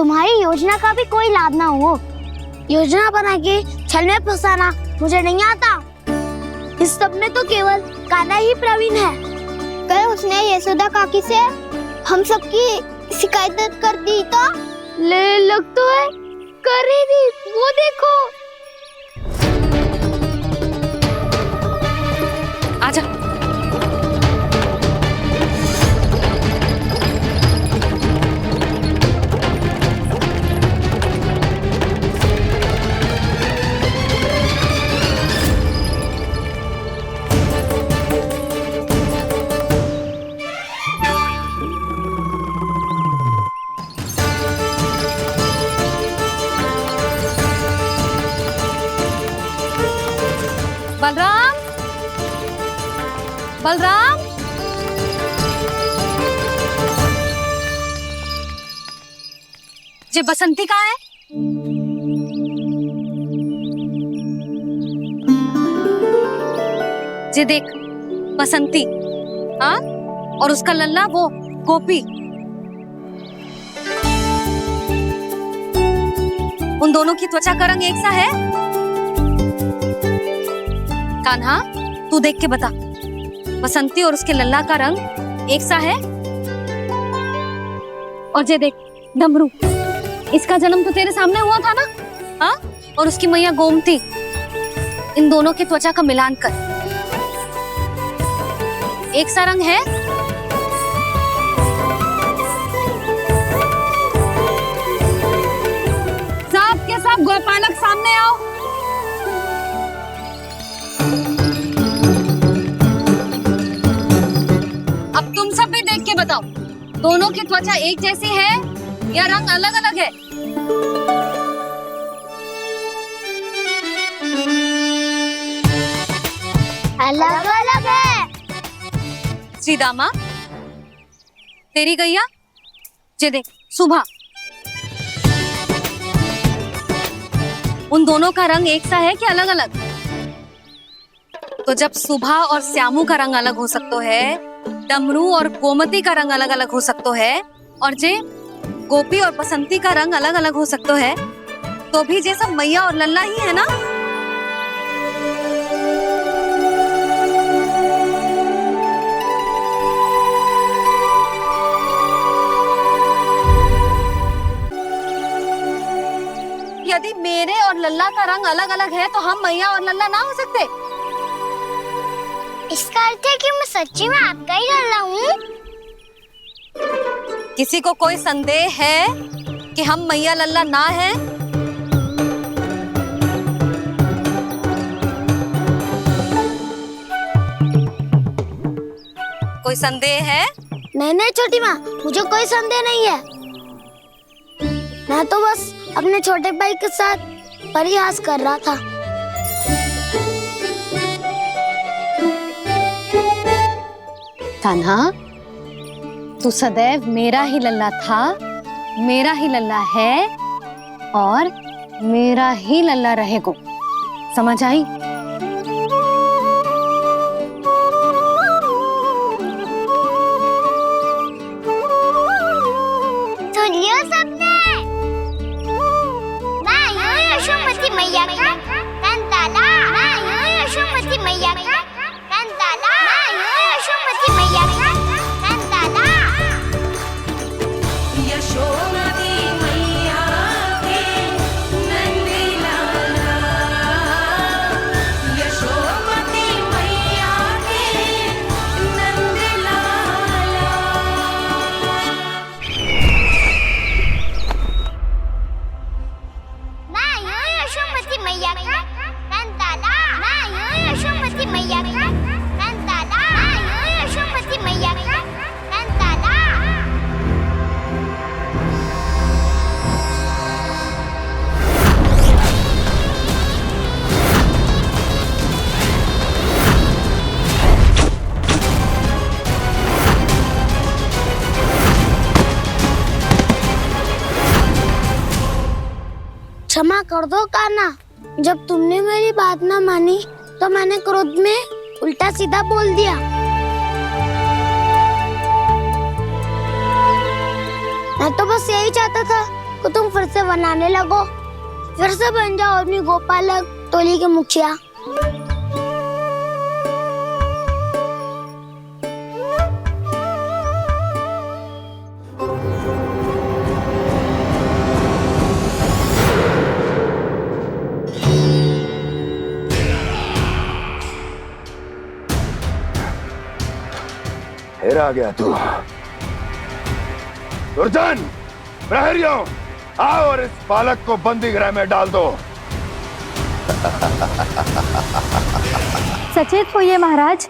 तुम्हारी योजना का भी कोई लाभ ना हो। योजना बना के छल में फंसाना मुझे नहीं आता। इस सब में तो केवल कान्हा ही प्रवीण है। कल उसने यशोदा काकी से हम सबकी शिकायत कर दी तो लग तो है कर ही दी। वो देखो। आजा। बलराम, बलराम, ये बसंती कहाँ है? ये देख बसंती, हाँ, और उसका लल्ला वो गोपी। उन दोनों की त्वचा का रंग एक सा है? कान्हा, तू देख के बता, बसंती और उसके लल्ला का रंग एक सा है? और ये देख डमरू, इसका जन्म तो तेरे सामने हुआ था ना? हाँ, और उसकी मैया गोमती, इन दोनों की त्वचा का मिलान कर, एक सा रंग है? सब के सब गोपालक सामने आओ। अब तुम सब भी देख के बताओ, दोनों की त्वचा एक जैसी है या रंग अलग अलग है? अलग अलग है। श्रीदामा, तेरी गैया, ये देख सुभा, उन दोनों का रंग एक सा है कि अलग अलग? तो जब सुभा और श्यामू का रंग अलग हो सकता है, डमरू और गोमती का रंग अलग अलग हो सकता है, और जे गोपी और बसंती का रंग अलग अलग हो सकता है, तो भी जे सब मैया और लल्ला ही है ना? यदि मेरे और लल्ला का रंग अलग अलग है तो हम मैया और लल्ला ना हो सकते? इसका अर्थ है कि मैं सच्ची में आपका ही लल्ला हूँ? किसी को कोई संदेह है कि हम मैया लल्ला ना हैं? कोई संदेह है? नहीं नहीं छोटी माँ, मुझे कोई संदेह नहीं है। मैं तो बस अपने छोटे भाई के साथ परिहास कर रहा था। कान्हा, तू सदैव मेरा ही लल्ला था, मेरा ही लल्ला है और मेरा ही लल्ला रहेगा। समझ आई? सुन लियो सबने, मैं हूँ यशोमती मैया का कंताला। मैं हूँ यशोमती मैया का कंताला। मैं हूँ यशोमती मैया का कंताला। यशोमती मैया के नंदी लाला, यशोमती मैया के नंदी लाला। मैं हूँ यशोमती मैया का कंताला। मैं हूँ यशोमती मैया का कंताला। मैं हूँ यशोमती मैया का कंताला। क्षमा कर दो कान्हा, जब तुमने मेरी बात ना मानी तो मैंने क्रोध में उल्टा सीधा बोल दिया। मैं तो बस यही चाहता था को तुम फिर से बनाने लगो। फिर से बन जाओ अपनी गोपालक टोली के मुखिया। फिर आ गया तू। दुर्जन, प्रहरियों, आओ और इस बालक को बंदी गृह में डाल दो। सचेत होइए महाराज।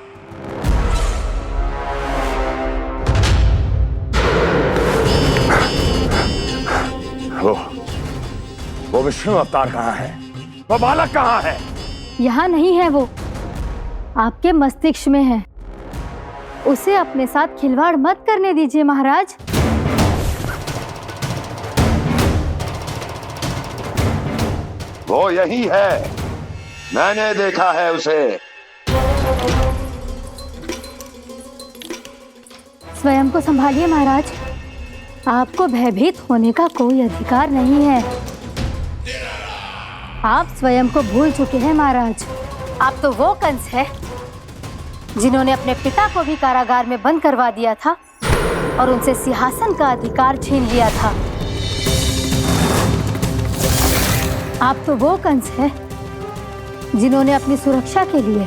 वो विष्णु अवतार कहाँ है? वो बालक कहाँ है? यहाँ नहीं है वो, आपके मस्तिष्क में है। उसे अपने साथ खिलवाड़ मत करने दीजिए महाराज। वो यही है, मैंने देखा है उसे। स्वयं को संभालिए महाराज, आपको भयभीत होने का कोई अधिकार नहीं है। आप स्वयं को भूल चुके हैं महाराज। आप तो वो कंस है जिन्होंने अपने पिता को भी कारागार में बंद करवा दिया था और उनसे सिंहासन का अधिकार छीन लिया था। आप तो वो कंस है जिन्होंने अपनी सुरक्षा के लिए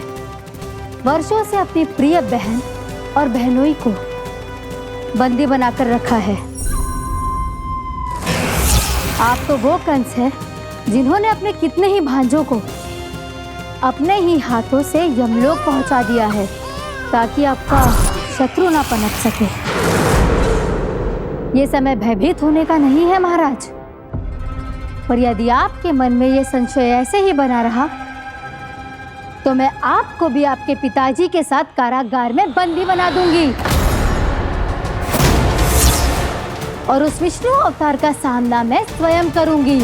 वर्षों से अपनी प्रिय बहन और बहनोई को बंदी बनाकर रखा है। आप तो वो कंस है जिन्होंने अपने कितने ही भांजों को अपने ही हाथों से यमलोक पहुंचा दिया है ताकि आपका शत्रु ना पनप सके। ये समय भयभीत होने का नहीं है महाराज। और यदि आपके मन में ये संशय ऐसे ही बना रहा तो मैं आपको भी आपके पिताजी के साथ कारागार में बंदी बना दूंगी और उस विष्णु अवतार का सामना मैं स्वयं करूंगी।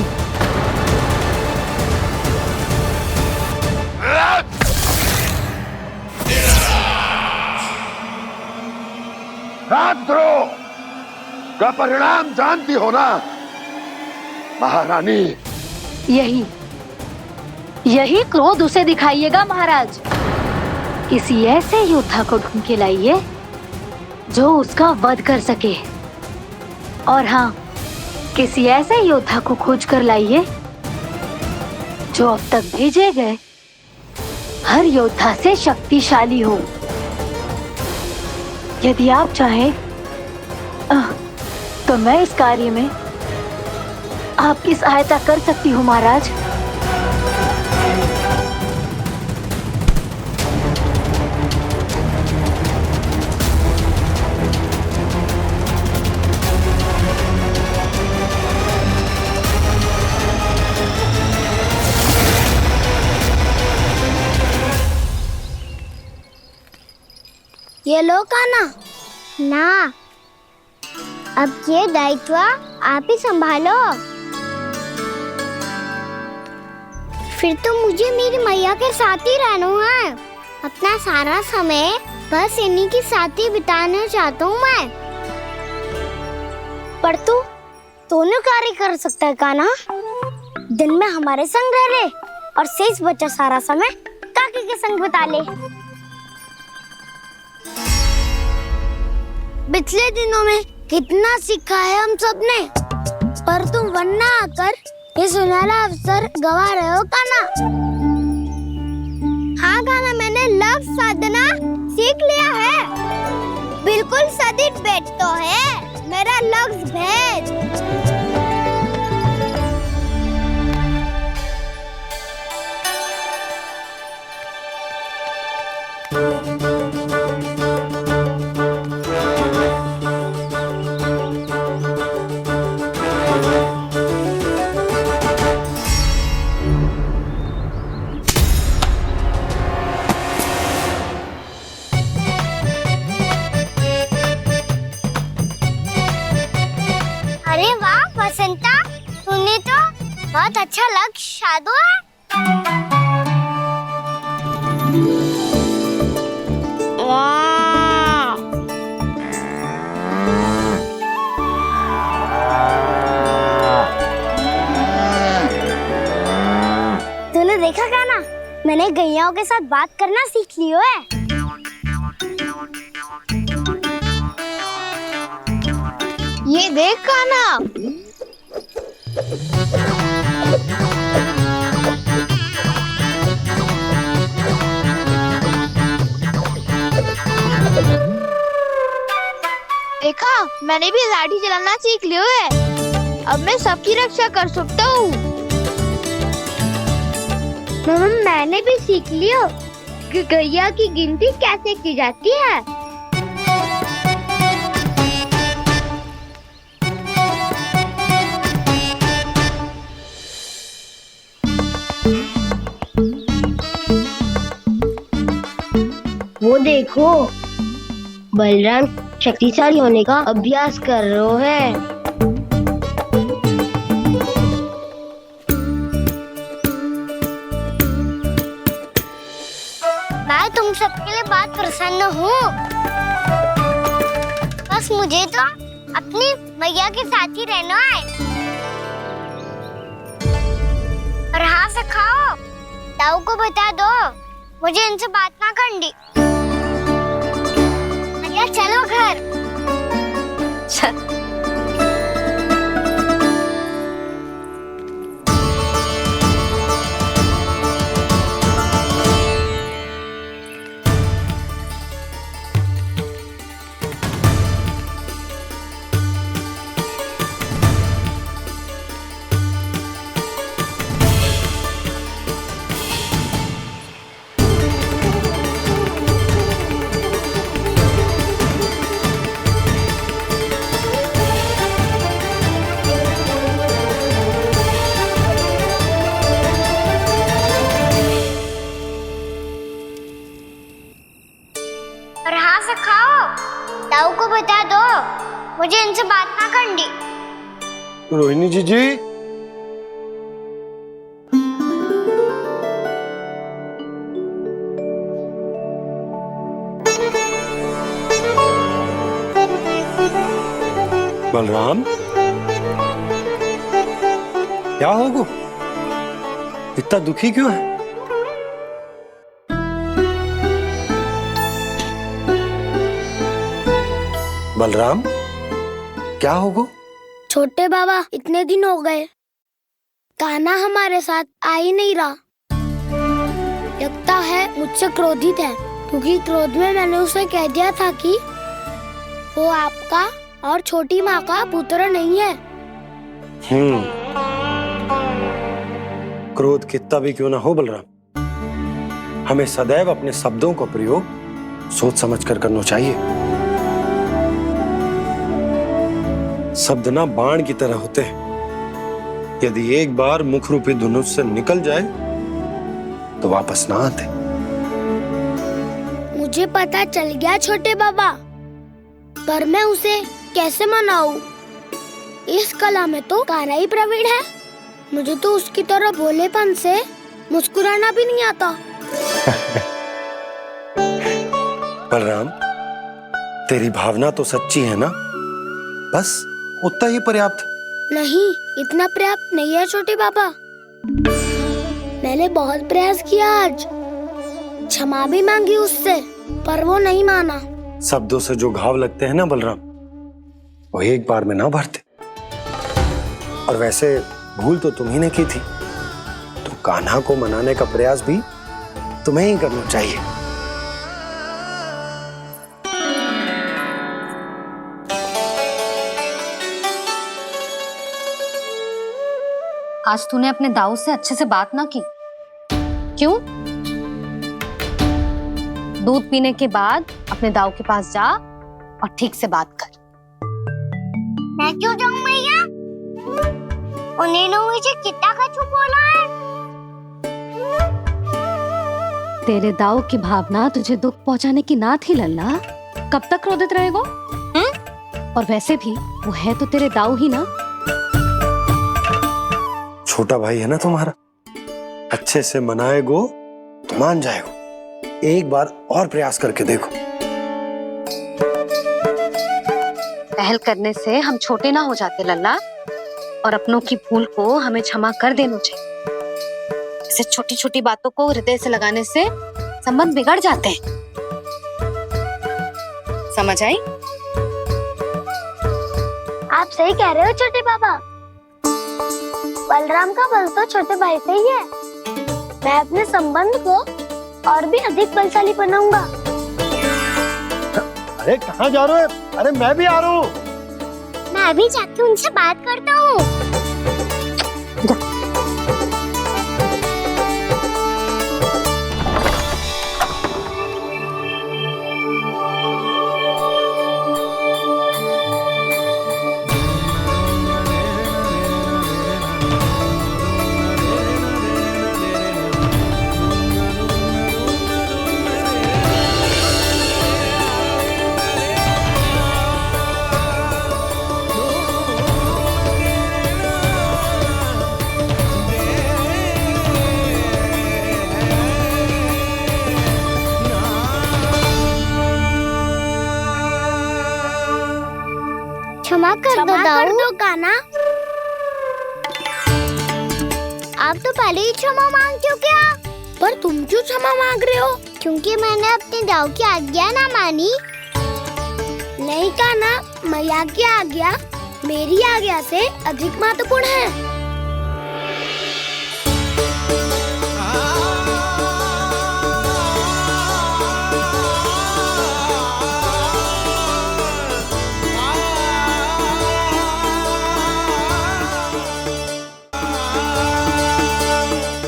राजद्रोह का परिणाम जानती हो ना महारानी? यही क्रोध उसे दिखाइएगा महाराज। किसी ऐसे योद्धा को ढूंढ के लाइए जो उसका वध कर सके। और हाँ, किसी ऐसे योद्धा को खोज कर लाइए जो अब तक भेजे गए हर योद्धा से शक्तिशाली हो। यदि आप चाहें तो मैं इस कार्य में आपकी सहायता कर सकती हूँ महाराज। ये लो कान्हा। ना, अब ये दायित्व आप ही संभालो। फिर तो मुझे मेरी मैया के साथ ही रहना है। अपना सारा समय बस इन्हीं के साथ ही बिताना चाहता हूँ मैं। पर तू दोनों कार्य कर सकता है कान्हा। दिन में हमारे संग रह ले और शेष बचा सारा समय काकी के संग बिता ले। पिछले दिनों में कितना सीखा है हम सबने, पर तुम वरना आकर ये सुनहरा अवसर गवा रहे हो कान्हा। हाँ कान्हा, मैंने लक्ष्य साधना सीख लिया है। बिल्कुल सदित भेज तो है मेरा लक्ष्य भेज। अरे वाह बसंता, तूने तो बहुत अच्छा लक्ष्य साधा है। वाह, मैंने गैयाओं के साथ बात करना सीख लियो है। ये देख कान्हा, देखा मैंने भी लाठी चलाना सीख लियो है। अब मैं सबकी रक्षा कर सकता हूँ। मम्मा मैंने भी सीख लियो कि गैया की गिनती कैसे की जाती है। वो देखो बलराम शक्तिशाली होने का अभ्यास कर रहे हैं। मैं तुम सबके लिए बहुत प्रसन्न हूँ। बस मुझे तो अपनी मैया के साथ ही रहना है। और हाँ से खाओ, ताऊ को बता दो मुझे इनसे बात ना करनी। मैया चलो घर। चल। और हाँ से खाओ, ताऊ को बता दो मुझे इनसे बात ना करनी। रोहिणी जी बलराम, क्या होगा? इतना दुखी क्यों है? बलराम, क्या होगा? छोटे बाबा इतने दिन हो गए, कान्हा हमारे साथ आ ही नहीं रहा। लगता है मुझसे क्रोधित है, क्योंकि क्रोध में मैंने उसे कह दिया था कि वो आपका और छोटी माँ का पुत्र नहीं है। क्रोध कितना भी क्यों ना हो बलराम, हमें सदैव अपने शब्दों का प्रयोग सोच समझ कर करना चाहिए। शब्द ना बाण की तरह होते हैं, यदि एक बार मुख रूपी धनुष से निकल जाए तो वापस ना आते। मुझे पता चल गया छोटे बाबा, पर मैं उसे कैसे मनाऊं? इस कला में तो कान्हा ही प्रवीण है। मुझे तो उसकी तरह भोलेपन से मुस्कुराना भी नहीं आता। बलराम, तेरी भावना तो सच्ची है ना, बस उतना ही पर्याप्त। नहीं, इतना पर्याप्त नहीं है छोटे बाबा। मैंने बहुत प्रयास किया आज, क्षमा भी मांगी उससे, पर वो नहीं माना। शब्दों से जो घाव लगते हैं ना बलराम, वो एक बार में ना भरते। और वैसे भूल तो तुम्ही ने की थी, तो कान्हा को मनाने का प्रयास भी तुम्हें ही करना चाहिए। आज तूने अपने दाऊ से अच्छे से बात ना की, क्यों? दूध पीने के बाद अपने दाऊ के पास जा और ठीक से बात कर। मैं क्यों जाऊं मैया? उन्हें मुझे कितना कछु बोला है। तेरे दाऊ की भावना तुझे दुख पहुंचाने की ना थी लल्ला। कब तक क्रोधित रहेगो? और वैसे भी वो है तो तेरे दाऊ ही ना। छोटा भाई है ना तुम्हारा, अच्छे से मनाएगो तो मान जाएगो। एक बार और प्रयास करके देखो। पहल करने से हम छोटे ना हो जाते लल्ला, और अपनों की भूल को हमें क्षमा कर देना चाहिए। ऐसे छोटी छोटी बातों को हृदय से लगाने से संबंध बिगड़ जाते हैं। समझ आई? आप सही कह रहे हो छोटे पापा। बलराम का बल तो छोटे भाई से ही है। मैं अपने संबंध को और भी अधिक बलशाली बनाऊंगा। अरे कहाँ जा रहे हो? अरे मैं भी आ रहा हूँ। मैं अभी जाके उनसे बात करता हूँ। क्षमा कर दो कान्हा। आप तो पहले ही क्षमा मांग चुके हो। पर तुम क्यों क्षमा मांग रहे हो? क्योंकि मैंने अपने दाऊ की आज्ञा ना मानी। नहीं कान्हा, मैया की आज्ञा मेरी आज्ञा से अधिक महत्वपूर्ण है।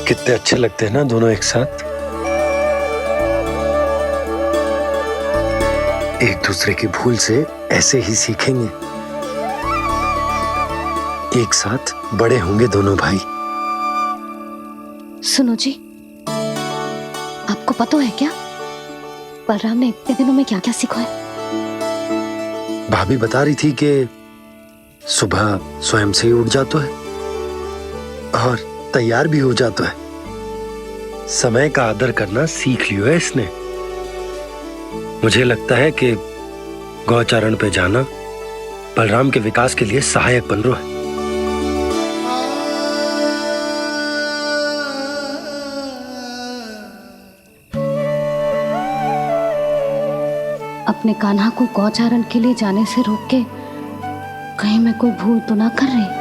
कितने अच्छे लगते हैं ना दोनों एक साथ। एक दूसरे की भूल से ऐसे ही सीखेंगे। एक साथ बड़े होंगे दोनों भाई। सुनो जी, आपको पता है क्या बलराम ने इतने दिनों में क्या क्या सीखा है? भाभी बता रही थी कि सुबह स्वयं से ही उठ जाता है और तैयार भी हो जाता है। समय का आदर करना सीख लियो है इसने। मुझे लगता है कि गौचारण पे जाना बलराम के विकास के लिए सहायक बन रहा है। अपने कान्हा को गौचारण के लिए जाने से रोक के कहीं मैं कोई भूल तो ना कर रही?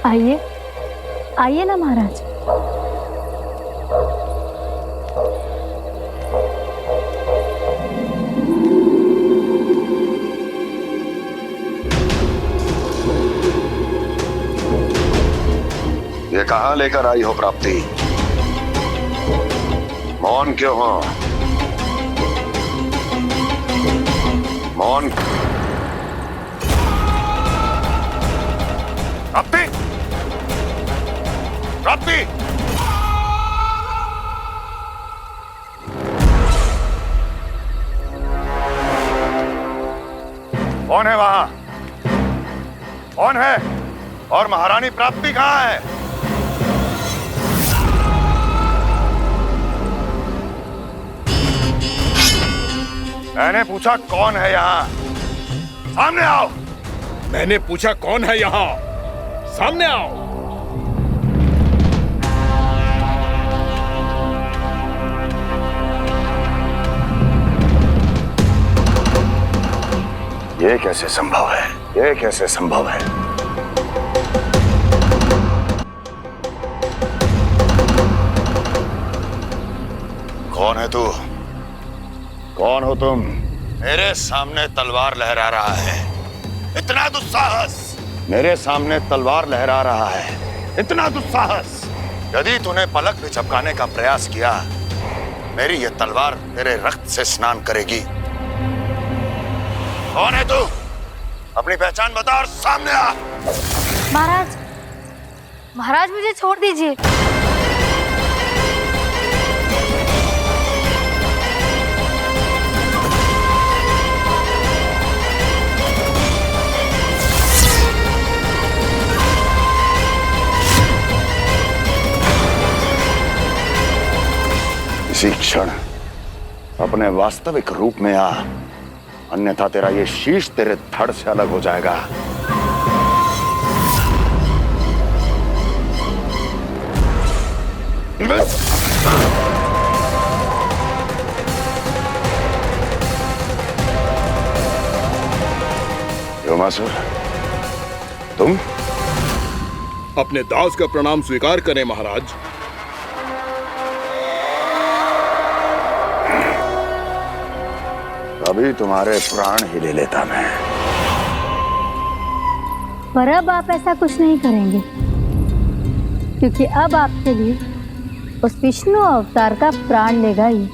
आइए आइए ना महाराज। ये कहाँ लेकर आई हो प्राप्ति? मौन क्यों हो? मौन। प्राप्ति, प्राप्ति, कौन है वहां? कौन है? और महारानी प्राप्ति कहाँ है? मैंने पूछा कौन है यहाँ? सामने आओ। मैंने पूछा कौन है यहाँ? सामने आओ। ये कैसे संभव है? ये कैसे संभव है? कौन है तू? कौन हो तुम? मेरे सामने तलवार लहरा रहा है। इतना दुस्साहस! मेरे सामने तलवार लहरा रहा है। इतना दुस्साहस! यदि तूने पलक भी झपकाने का प्रयास किया, मेरी ये तलवार तेरे रक्त से स्नान करेगी। कौन है तू? अपनी पहचान बता और सामने आ। महाराज, महाराज मुझे छोड़ दीजिए। इसी क्षण अपने वास्तविक रूप में आ अन्यथा तेरा ये शीश तेरे धड़ से अलग हो जाएगा। योमासुर, तुम अपने दास का प्रणाम स्वीकार करें महाराज। अभी तुम्हारे प्राण ही ले लेता मैं। पर अब आप ऐसा कुछ नहीं करेंगे, क्योंकि अब आपके लिए उस विष्णु अवतार का प्राण लेगा ही।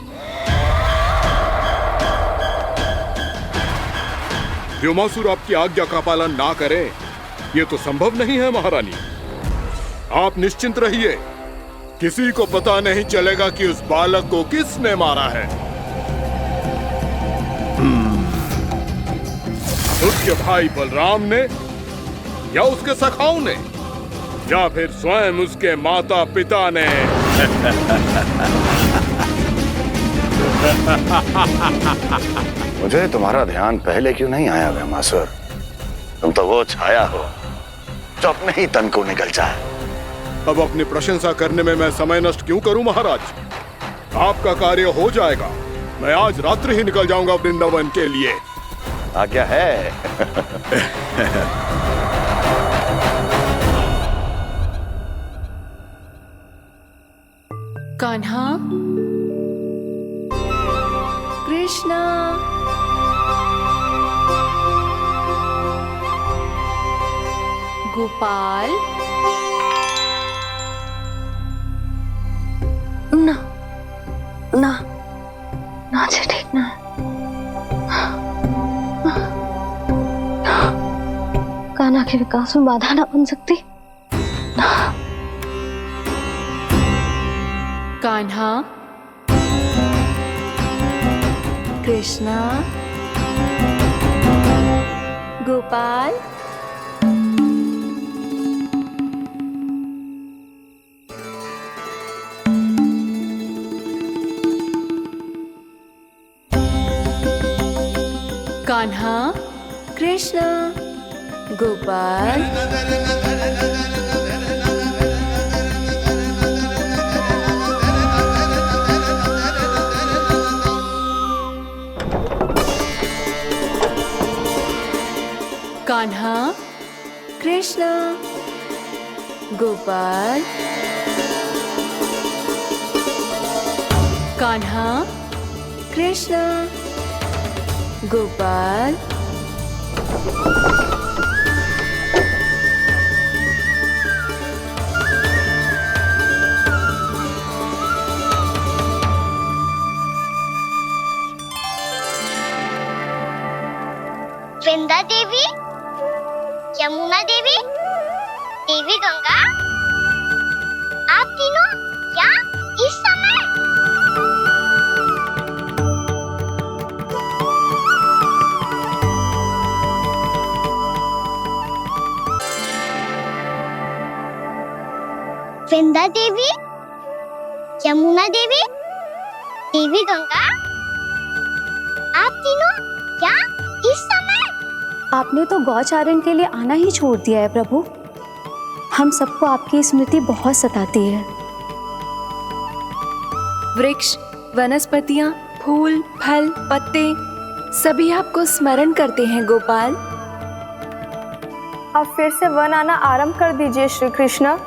व्योमासुर आपकी आज्ञा का पालन ना करे, ये तो संभव नहीं है महारानी। आप निश्चिंत रहिए, किसी को पता नहीं चलेगा कि उस बालक को किसने मारा है। उसके भाई बलराम ने, या उसके सखाओं ने, या फिर स्वयं उसके माता पिता ने। मुझे तुम्हारा ध्यान पहले क्यों नहीं आया व्योमासुर? तुम तो वो छाया हो जो अपने ही तन को निगल जाए। अब अपनी प्रशंसा करने में मैं समय नष्ट क्यों करूं महाराज? आपका कार्य हो जाएगा। मैं आज रात्रि ही निकल जाऊंगा वृंदावन के लिए। आज्ञा है। कान्हा, कृष्णा, गोपाल। ना ना ना जी, ठीक ना। कान्हा के विकास में बाधा ना बन सकती। कान्हा, कृष्णा, गोपाल। कान्हा, कृष्णा, गोपाल। कान्हा, कृष्णा, गोपाल। कान्हा, कृष्णा, गोपाल। वृंदा देवी, यमुना देवी, देवी गंगा, आप तीनों यहाँ इस समय? वृंदा देवी, यमुना देवी, देवी गंगा, आप तीनों यहाँ इस समय? आपने तो गौचारण के लिए आना ही छोड़ दिया है प्रभु। हम सबको आपकी स्मृति बहुत सताती है। वृक्ष, वनस्पतियां, फूल, फल, पत्ते सभी आपको स्मरण करते हैं गोपाल। अब फिर से वन आना आरंभ कर दीजिए श्री कृष्ण।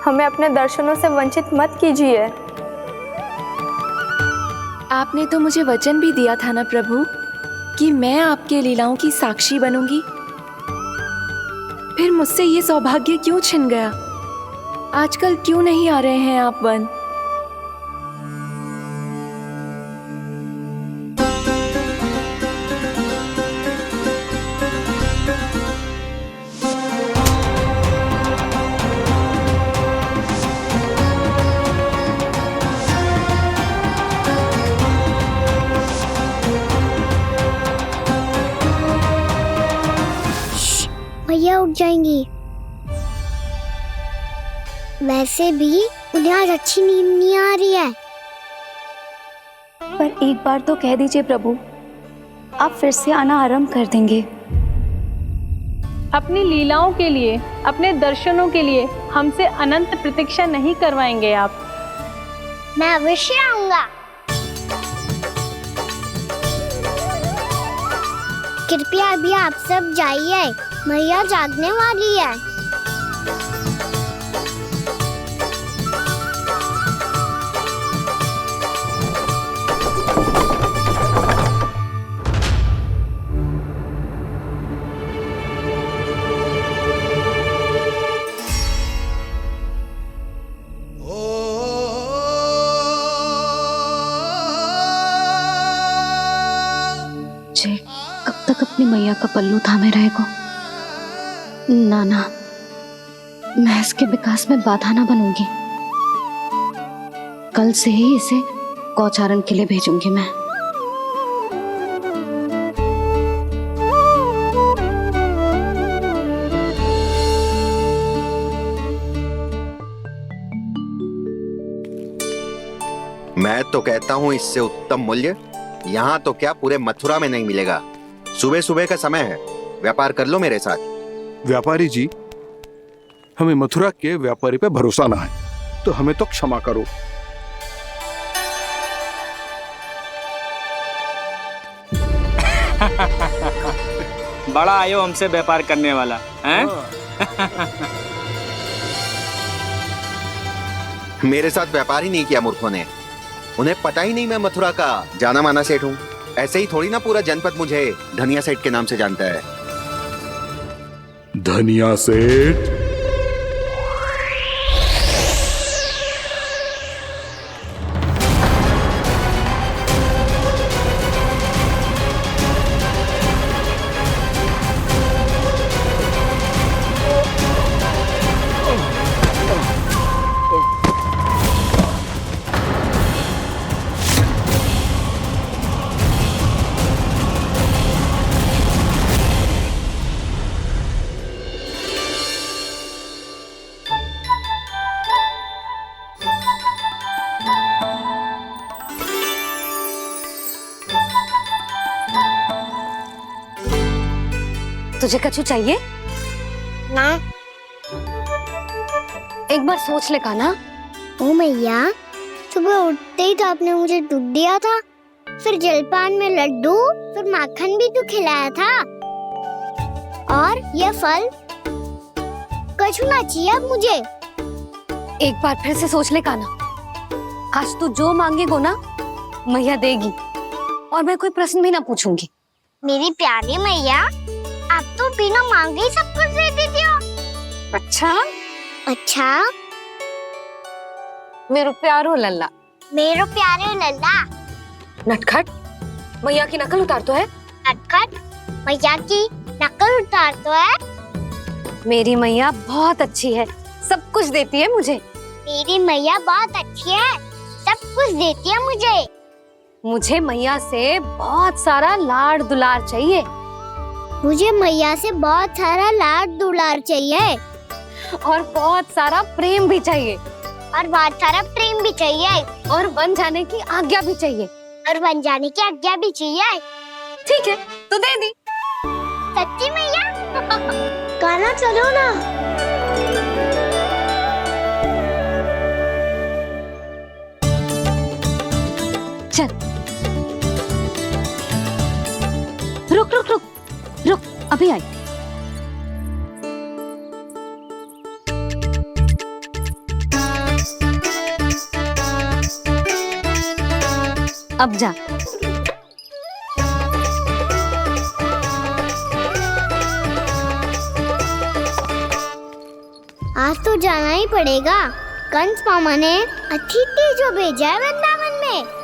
हमें अपने दर्शनों से वंचित मत कीजिए। आपने तो मुझे वचन भी दिया था ना प्रभु कि मैं आपके लीलाओं की साक्षी बनूंगी। फिर मुझसे ये सौभाग्य क्यों छिन गया? आजकल क्यों नहीं आ रहे हैं आप वन? भैया उठ जाएंगी। वैसे भी उन्हें आज अच्छी नींद नहीं आ रही है। पर एक बार तो कह दीजिए प्रभु, आप फिर से आना आरंभ कर देंगे। अपनी लीलाओं के लिए, अपने दर्शनों के लिए हमसे अनंत प्रतीक्षा नहीं करवाएंगे आप? मैं अवश्य आऊंगा। कृपया अभी आप सब जाइए, मैया जागने वाली है। कब तक अपनी मैया का पल्लू थामे रहेगा? ना, मैं इसके विकास में बाधा ना बनूंगी। कल से ही इसे गौचारण के लिए भेजूंगी मैं। मैं तो कहता हूँ इससे उत्तम मूल्य यहाँ तो क्या पूरे मथुरा में नहीं मिलेगा। सुबह सुबह का समय है, व्यापार कर लो मेरे साथ। व्यापारी जी, हमें मथुरा के व्यापारी पे भरोसा ना है, तो हमें तो क्षमा करो। बड़ा आयो हमसे व्यापार करने वाला हैं? मेरे साथ व्यापार ही नहीं किया मूर्खों ने। उन्हें पता ही नहीं मैं मथुरा का जाना माना सेठ हूँ। ऐसे ही थोड़ी ना पूरा जनपद मुझे धनिया सेठ के नाम से जानता है। धनिया सेठ? तुझे कछु चाहिए? ना। एक बार सोच ले कान्हा। ओ मैया, सुबह उठते ही तो आपने मुझे दूध दिया था, फिर जलपान में लड्डू, फिर माखन भी तो खिलाया था, और ये फल। कछु ना चाहिए अब मुझे। एक बार फिर से सोच ले कान्हा। आज तू जो मांगेगो ना, मैया देगी, और मैं कोई प्रश्न भी ना पूछूंगी। मेरी प्यारी मैया, आप तो बिना मांगे ही सब कुछ दे देती हो। अच्छा? मेरो प्यारो लल्ला। मेरो प्यारे लल्ला। नटखट, मैया की नकल उतार तो है। नटखट, मैया की नकल उतार तो है। मेरी मैया बहुत अच्छी है, सब कुछ देती है मुझे। मेरी मैया बहुत अच्छी है, सब कुछ देती है मुझे। मुझे मैया से बहुत सारा लाड़ दुलार चाहिए। मुझे मैया से बहुत सारा लाड दुलार चाहिए, और बहुत सारा प्रेम भी चाहिए, और बहुत सारा प्रेम भी चाहिए, और बन जाने की आज्ञा भी चाहिए, और बन जाने की आज्ञा भी चाहिए। ठीक है, तो दे दी। सच्ची मैया? कान्हा चलो ना। चल। रुक रुक रुक रुक, अभी आई। अब जा। आज तो जाना ही पड़ेगा। कंस मामा ने अतिथि जो भेजा है वृंदावन में।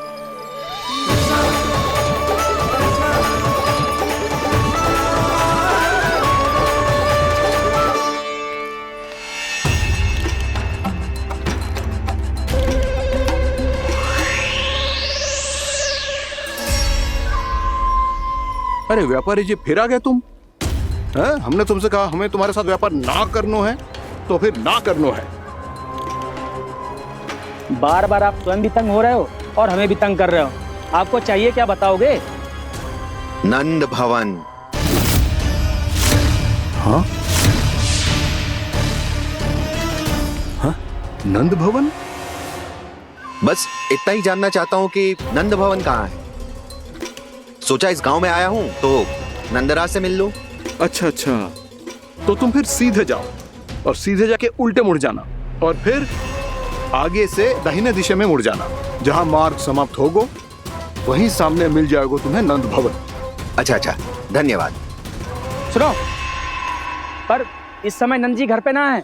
अरे व्यापारी जी, फिर आ गए तुम? हैं? हमने तुमसे कहा हमें तुम्हारे साथ व्यापार ना करनो है, तो फिर ना करनो है। बार बार आप स्वयं भी तंग हो रहे हो और हमें भी तंग कर रहे हो। आपको चाहिए क्या, बताओगे? नंद भवन। हाँ? हाँ? नंद भवन? बस इतना ही जानना चाहता हूँ कि नंद भवन कहाँ है। सोचा इस गांव में आया हूँ तो नंदराज से मिल लूं। अच्छा अच्छा, तो तुम फिर सीधे जाओ और सीधे जाके उल्टे मुड़ जाना और फिर आगे से दाहिने दिशा में मुड़ जाना। जहाँ मार्ग समाप्त होगो वहीं सामने मिल जाएगा तुम्हें नंद भवन। अच्छा अच्छा, धन्यवाद। सुनो, पर इस समय नंद जी घर पे ना है।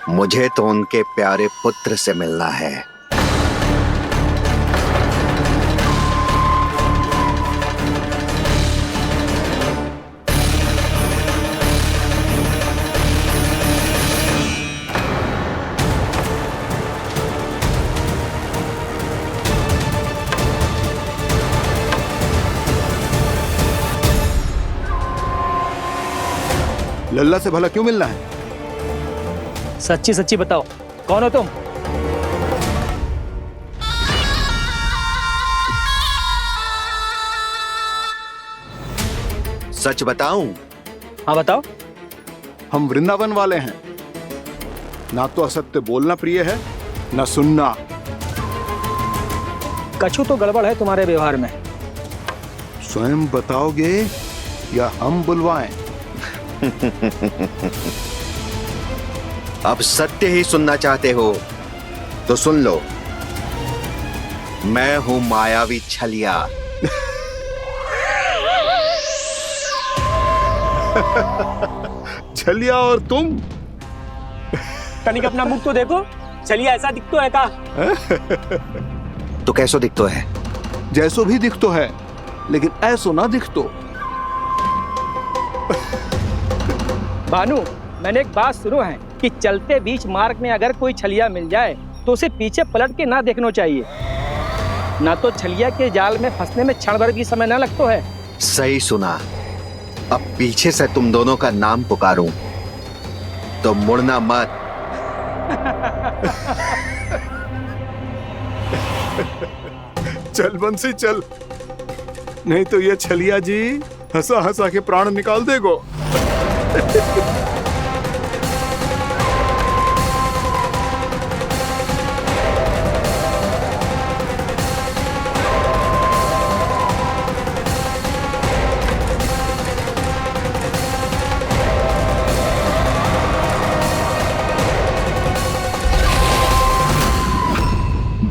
मुझे तो उनके प्यारे पुत्र से मिलना है। लल्ला से भला क्यों मिलना है? सच्ची सच्ची बताओ, कौन हो तुम? सच बताऊं? हाँ बताओ। हम वृंदावन वाले हैं। ना तो असत्य बोलना प्रिय है, ना सुनना। कछु तो गड़बड़ है तुम्हारे व्यवहार में। स्वयं बताओगे या हम बुलवाएं? अब सत्य ही सुनना चाहते हो तो सुन लो। मैं हूं मायावी छलिया। छलिया और तुम? तनिक अपना मुख तो देखो, चलिए ऐसा दिखतो है का? तो कैसो दिखतो है? जैसो भी दिखतो है, लेकिन ऐसो ना दिखतो। भानु, मैंने एक बात सुनो है कि चलते बीच मार्ग में अगर कोई छलिया मिल जाए तो उसे पीछे पलट के ना देखना चाहिए, ना तो छलिया के जाल में फंसने में क्षण भर भी समय ना लगता है। सही सुना। अब पीछे से तुम दोनों का नाम पुकारूं तो मुड़ना मत। चल बंसी चल, नहीं तो ये छलिया जी हंसा हंसा के प्राण निकाल देगो।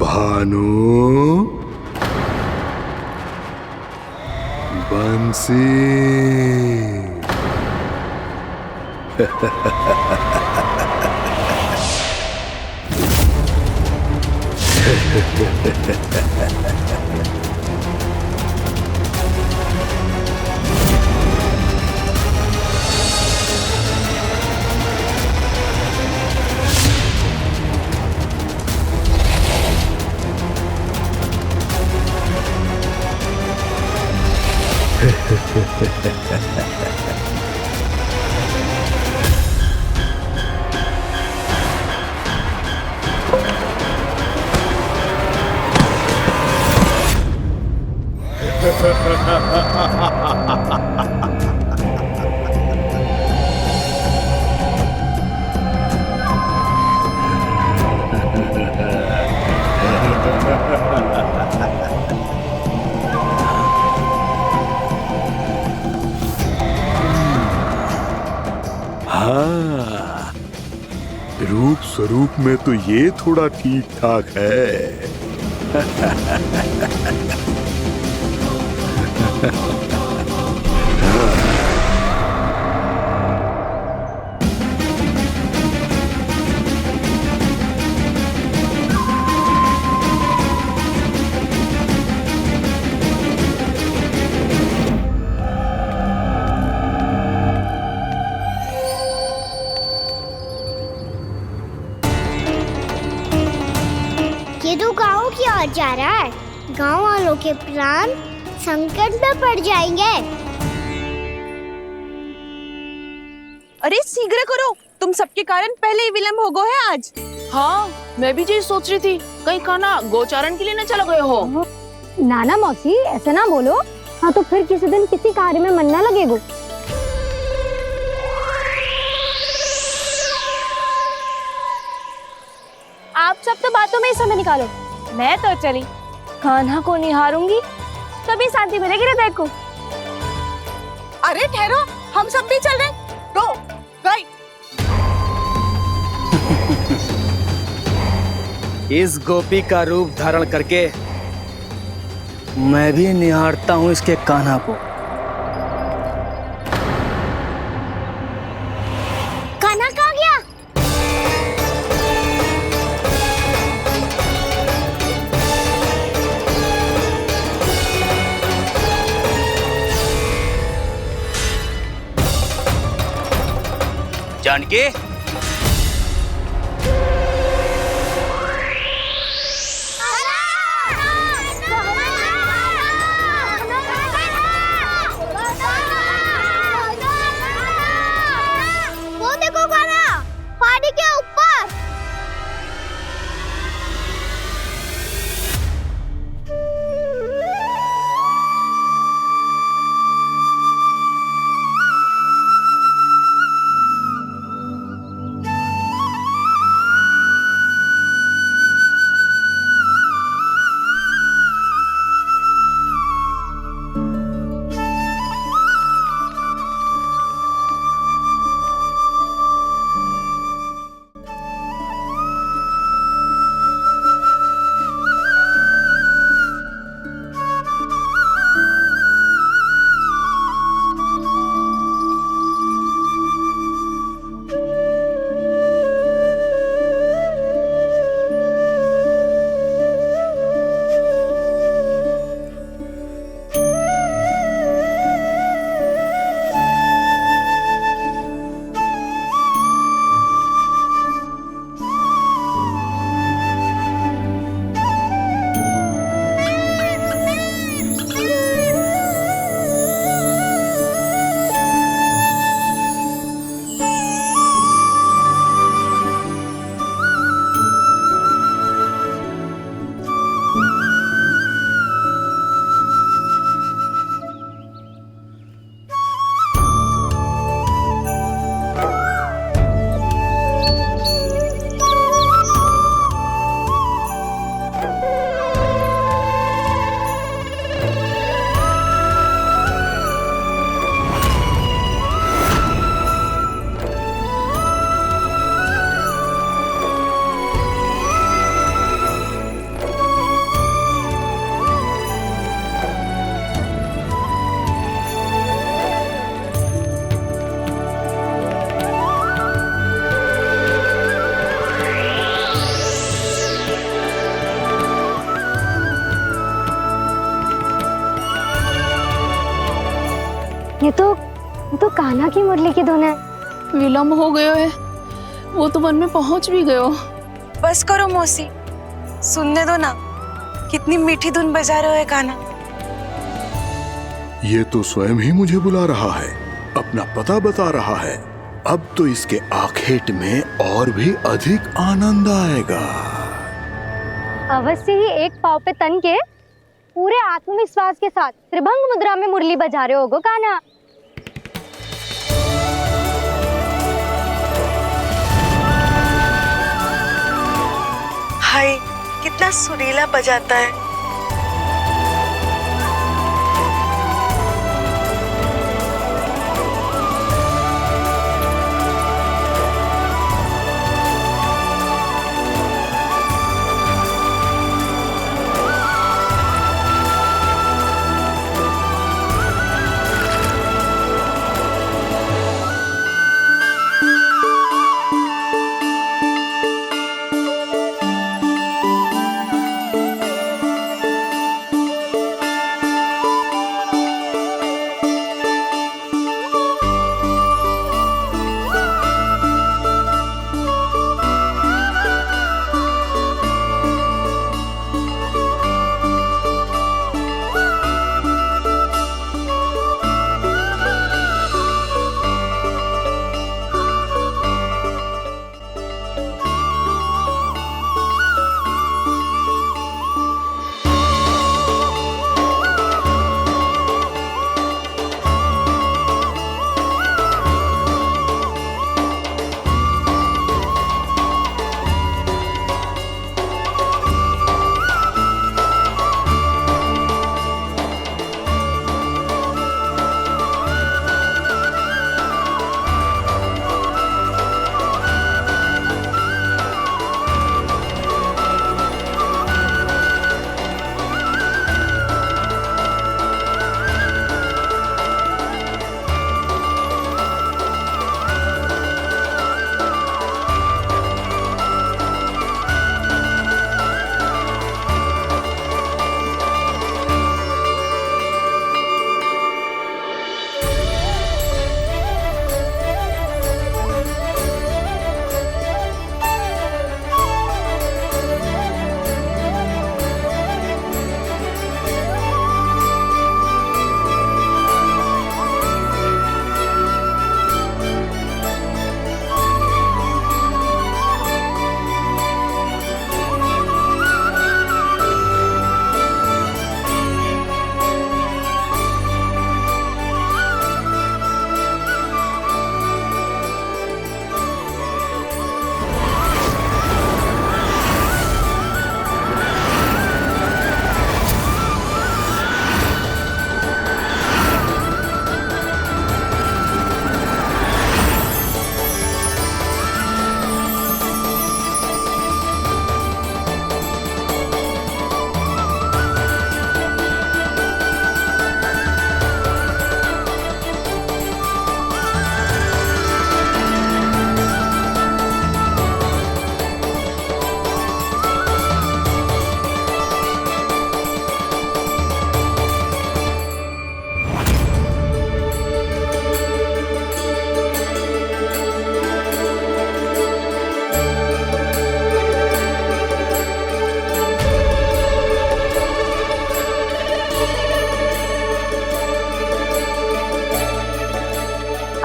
भानु, बंसी। हाँ, रूप स्वरूप में तो ये थोड़ा ठीक ठाक है। ये तो गाँव की ओर जा रहा है। गाँव वालों के प्राण संकट में पड़ जाएंगे। अरे शीघ्र करो, तुम सबके कारण पहले ही विलंब हो गए है आज। हाँ, मैं भी यही सोच रही थी, कहीं खाना गोचारण के लिए न चला गए हो। नाना मौसी, ऐसे ना बोलो, हाँ तो फिर किसी दिन किसी कार्य में मन ना लगेगा। आप सब तो बातों में ही समय निकालो। मैं तो चली कान्हा को निहारूंगी, तभी शांति मिलेगी हृदय को। अरे ठहरो, हम सब भी चल रहे हैं। रो गई। इस गोपी का रूप धारण करके मैं भी निहारता हूँ इसके कान्हा को। कान्हा कहाँ गया? जानकी, वो देखो कान्हा, पहाड़ी के ऊपर। ये तो कान्हा की मुरली की धुन है। विलम्ब हो गयो है, वो तो वन में पहुंच भी गयो। बस करो मौसी, सुनने दो ना, कितनी मीठी धुन बजा रहे हो कान्हा। ये तो स्वयं ही मुझे बुला रहा है, अपना पता बता रहा है। अब तो इसके आखेट में और भी अधिक आनंद आएगा। अवश्य ही एक पाव पे तन के पूरे आत्मविश्वास के साथ त्रिभंग मुद्रा में मुरली बजा रहे होगो कान्हा। हाय, कितना सुरीला बजाता है।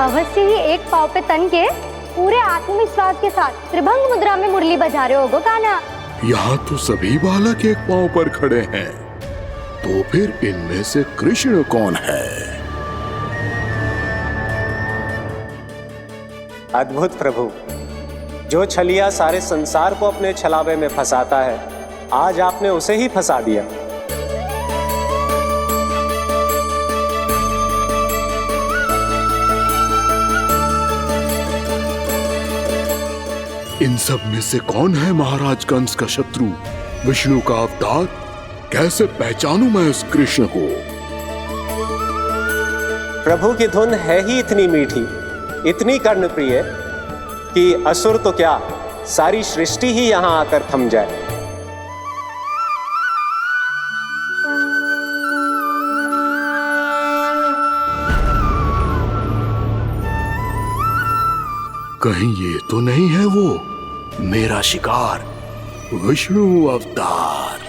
अवश्य ही एक पाव पे तन के पूरे आत्मविश्वास के साथ त्रिभंग मुद्रा में मुरली बजा रहे होगो कान्हा। यहाँ तो सभी बालक एक पांव पर खड़े हैं, तो फिर इनमें से कृष्ण कौन है? अद्भुत प्रभु, जो छलिया सारे संसार को अपने छलावे में फंसाता है, आज आपने उसे ही फंसा दिया। इन सब में से कौन है महाराज कंस का शत्रु, विष्णु का अवतार? कैसे पहचानूं मैं उस कृष्ण को? प्रभु की धुन है ही इतनी मीठी, इतनी कर्णप्रिय कि असुर तो क्या, सारी सृष्टि ही यहां आकर थम जाए। कहीं ये तो नहीं है वो मेरा शिकार, विष्णु अवतार?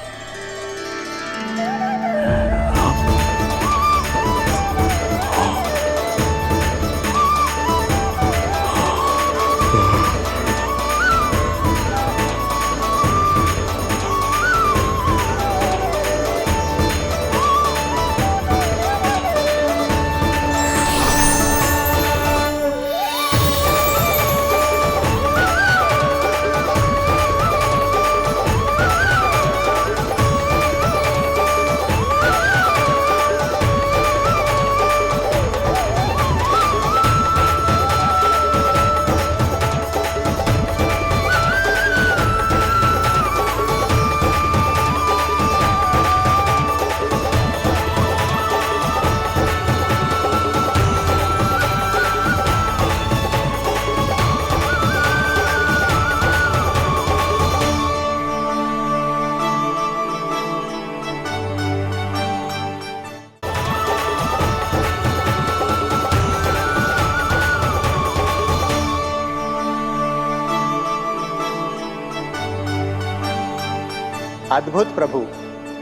अद्भुत प्रभु,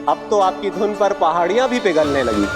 अब तो आपकी धुन पर पहाड़ियां भी पिघलने लगी।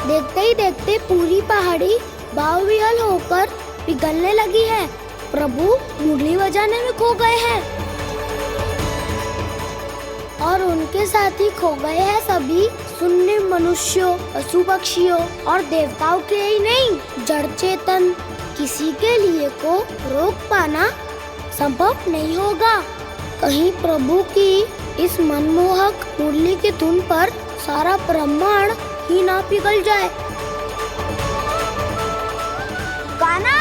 देखते ही देखते पूरी पहाड़ी बाहुविहल होकर पिघलने लगी है। प्रभु मुरली बजाने में खो गए हैं और उनके साथ ही खो गए हैं सभी सुनने मनुष्यों, पशु पक्षियों और देवताओं के ही नहीं, जड़ चेतन किसी के लिए को रोक पाना संभव नहीं होगा। कहीं प्रभु की इस मनमोहक मुरली की धुन पर सारा ब्रह्मांड ही ना पिघल जाए। कान्हा!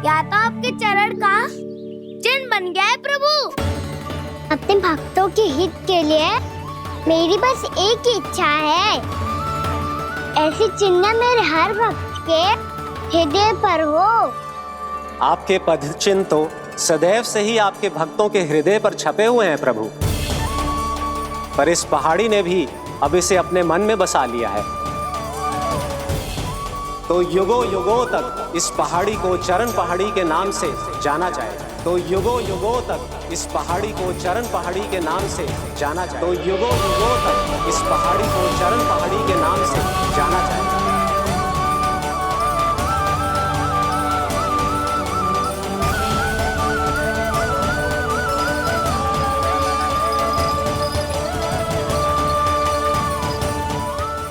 या तो आपके चरण का चिन्ह बन गया है प्रभु। अपने भक्तों के हित के लिए मेरी बस एक ही इच्छा है, ऐसी चिन्ह मेरे हर भक्त के हृदय पर हो। आपके पद चिन्ह तो सदैव से ही आपके भक्तों के हृदय पर छपे हुए हैं प्रभु, पर इस पहाड़ी ने भी अब इसे अपने मन में बसा लिया है, तो युगों युगों तक इस पहाड़ी को चरण पहाड़ी के नाम से जाना जाएगा। तो युगों युगों तक इस पहाड़ी को चरण पहाड़ी के नाम से जाना जाए। तो युगों युगों तक इस पहाड़ी को चरण पहाड़ी के नाम से जाना जाए।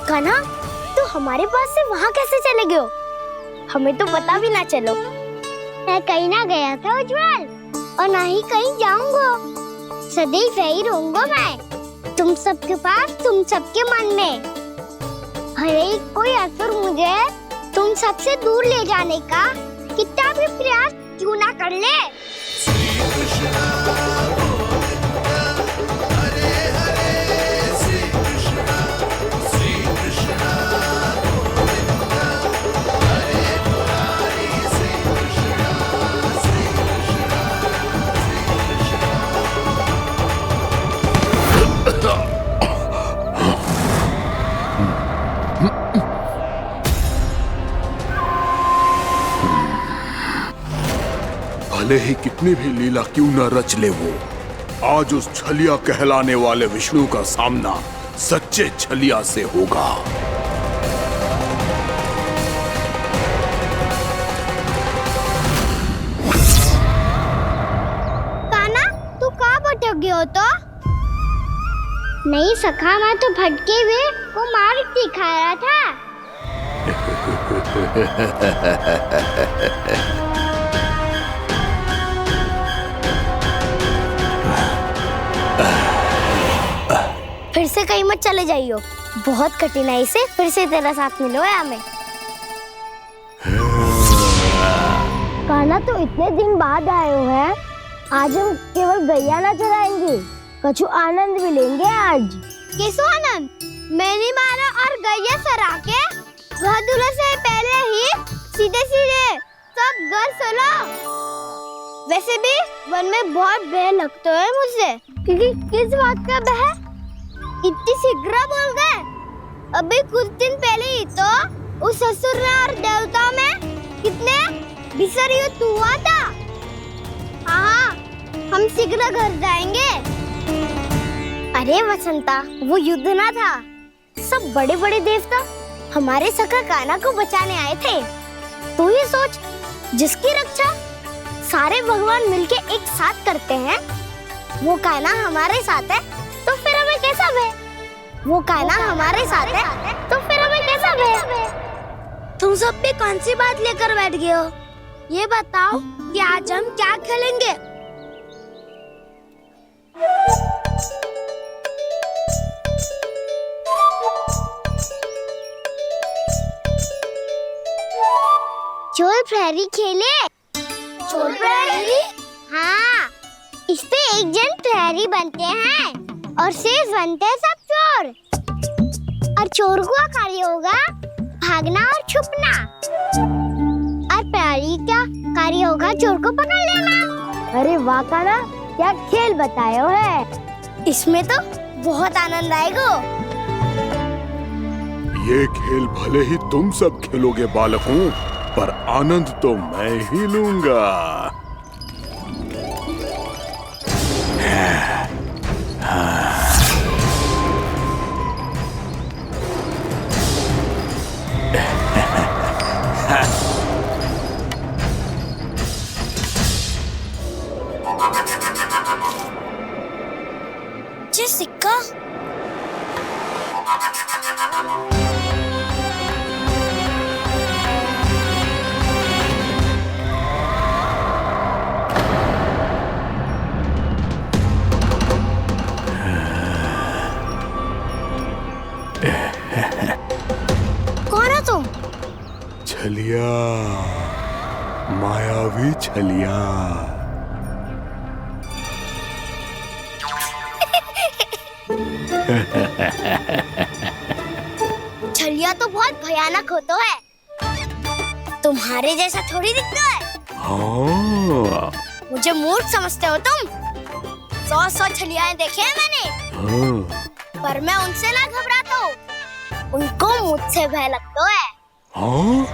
कान्हा, तू हमारे पास से वहाँ कैसे चले गए हो? हमें तो पता भी ना चलो। मैं कहीं ना गया था उज्जवल, और ना ही कहीं जाऊंगा। सदैव यही रहूंगा मैं, तुम सबके पास, तुम सबके मन में। भले ही कोई असुर मुझे तुम सबसे दूर ले जाने का कितना भी प्रयास क्यों ना कर ले। भले ही कितनी भी लीला क्यों न रच ले वो, आज उस छलिया कहलाने वाले विष्णु का सामना सच्चे छलिया से होगा। कान्हा, तू कहाँ भटक गए हो तो? नहीं सखा, मैं तो भटके हुए को मार्ग दिखा रहा था। फिर से कहीं मत चले जाइयो, बहुत कठिनाई से फिर से तेरा साथ मिलो है हमें। कान्हा, तो इतने दिन बाद आए हो हैं, आज हम केवल गैया ना चराएंगे, कछु आनंद भी लेंगे आज। किसो आनंद? मैंने मारा और गैया चरा के वह दूल्हे से पहले ही सीधे सीधे सब घर चलो। वैसे भी वन में बहुत भय लगता है मुझे, क्योंकि किस बात का भय? इतनी शीघ्र बोल गए। अभी कुछ दिन पहले ही तो उस असुर और देवता में कितने भीषण युद्ध हुआ था। हाँ, हम शीघ्र घर जाएंगे। अरे वसंता, वो युद्ध ना था, सब बड़े बड़े देवता हमारे सखा कान्हा को बचाने आए थे। तू ही सोच, जिसकी रक्षा सारे भगवान मिलके एक साथ करते हैं, वो कान्हा हमारे साथ है, तो फिर हमें कैसा भय? वो कान्हा हमारे साथ है, तो फिर हमें कैसा भय? तुम सब भी कौन सी बात लेकर बैठ गए हो? ये बताओ कि आज हम क्या खेलेंगे? चोर प्रहरी खेले? चोर प्रहरी? हाँ, इस पे एक जन प्रहरी बनते हैं और शेष बनते हैं सब चोर। और चोर का कार्य होगा भागना और छुपना, और प्रहरी का कार्य होगा चोर को पकड़ लेना। अरे वाह कान्हा, क्या खेल बताए हो है। इसमें तो बहुत आनंद आएगा। ये खेल भले ही तुम सब खेलोगे बालकों, पर आनंद तो मैं ही लूंगा। ये सिक्का कौन हो तुम? छलिया, मायावी छलिया। छलिया तो बहुत भयानक होता है, तुम्हारे जैसा थोड़ी दिखता है। हाँ। मुझे मूर्ख समझते हो तुम? 100 छलियाएं देखे हैं मैंने। हाँ। पर मैं उनसे ना घबराता हूँ, उनको मुझसे भय लगता है। हाँ?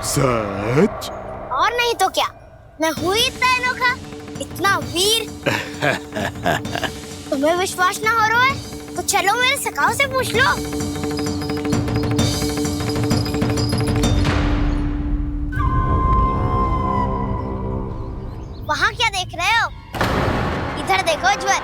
सच? और नहीं तो क्या, मैं हूँ इतना अनोखा इतना वीर। तुम्हें विश्वास ना हो रहा है तो चलो मेरे सखाओं से पूछ लो। वहाँ क्या देख रहे हो? इधर देखो उज्जवल।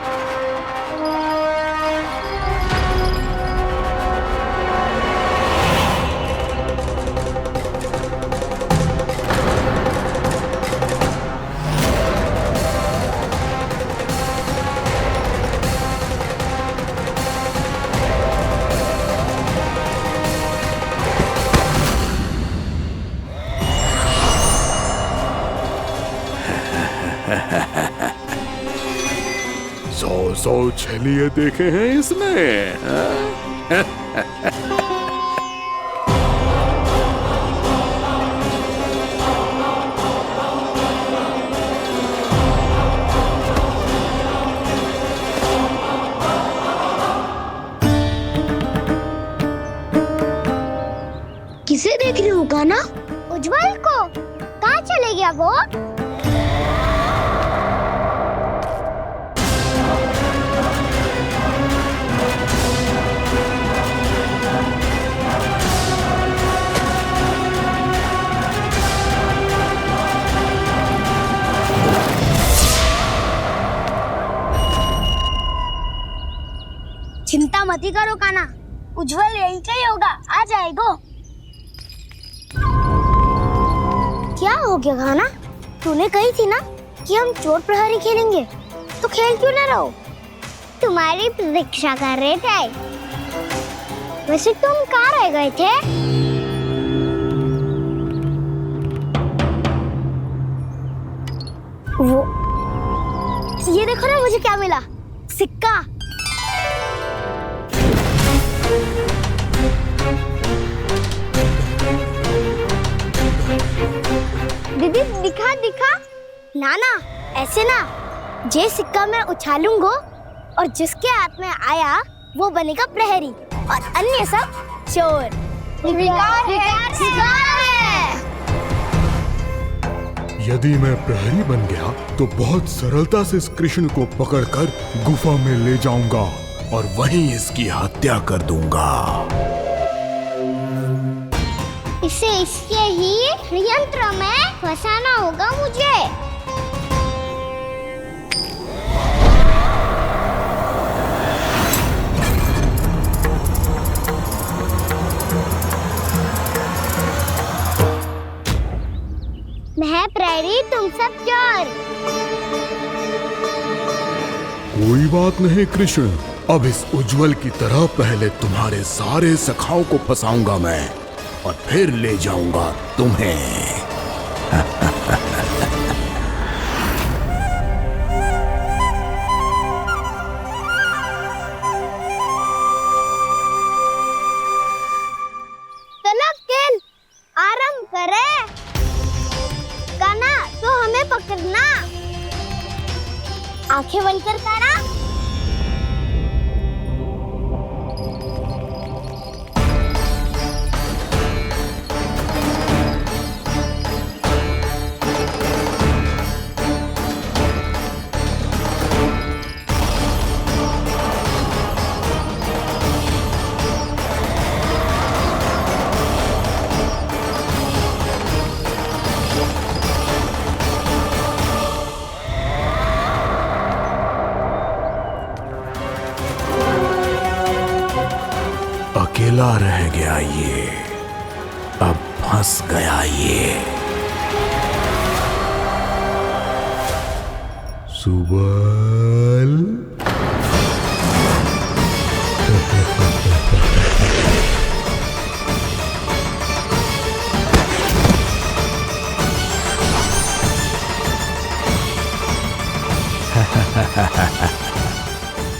सौ छलिए देखे हैं इसने। किसे देख रही हूँ कान्हा? उज्जवल को। कहाँ चले गया वो? चिंता मत करो कान्हा, उज्जवल यहीं का ही होगा, आ जाएगा। क्या हो गया कान्हा? तूने कही थी ना कि हम चोर प्रहरी खेलेंगे, तो खेल क्यों ना रहो? तुम्हारी प्रतीक्षा कर रहे थे। वैसे तुम कहाँ रह गए थे? वो ये देखो ना, मुझे क्या मिला? सिक्का। दीदी दिखा दिखा। ना ना, ऐसे ना। जे सिक्का मैं उछालूंगा और जिसके हाथ में आया वो बनेगा प्रहरी और अन्य सब चोर। शिकार है। यदि मैं प्रहरी बन गया तो बहुत सरलता से इस कृष्ण को पकड़कर गुफा में ले जाऊंगा और वहीं इसकी हत्या कर दूंगा। इसे इसके ही यंत्र में फंसाना होगा मुझे। मैं प्रहरी, तुम सब चोर। कोई बात नहीं कृष्ण, अब इस उज्जवल की तरह पहले तुम्हारे सारे सखाओं को फंसाऊंगा मैं और फिर ले जाऊंगा तुम्हें। चलो खेल आरंभ करें। कान्हा तो हमें पकड़ना। आंखें बंद कर कान्हा। अकेला रह गया ये, अब फंस गया ये। सुबल।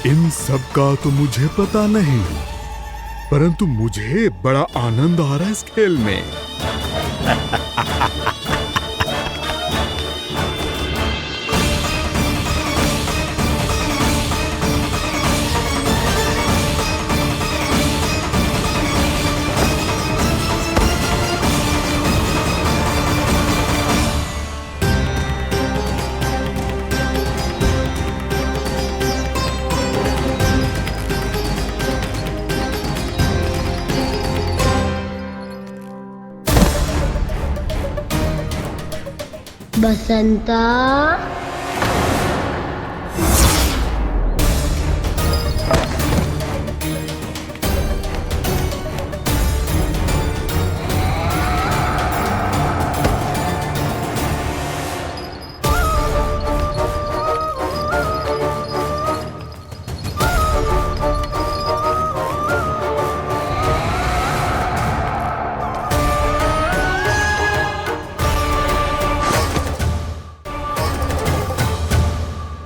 इन सब का तो मुझे पता नहीं, परंतु मुझे बड़ा आनंद आ रहा है इस खेल में। बसंता,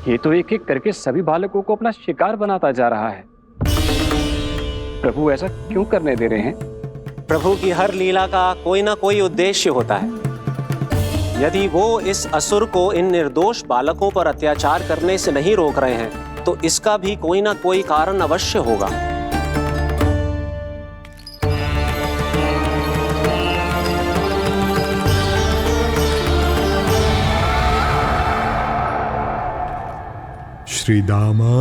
ये तो एक एक करके सभी बालकों को अपना शिकार बनाता जा रहा है। प्रभु ऐसा क्यों करने दे रहे हैं? प्रभु की हर लीला का कोई ना कोई उद्देश्य होता है। यदि वो इस असुर को इन निर्दोष बालकों पर अत्याचार करने से नहीं रोक रहे हैं तो इसका भी कोई ना कोई कारण अवश्य होगा। श्री दामा,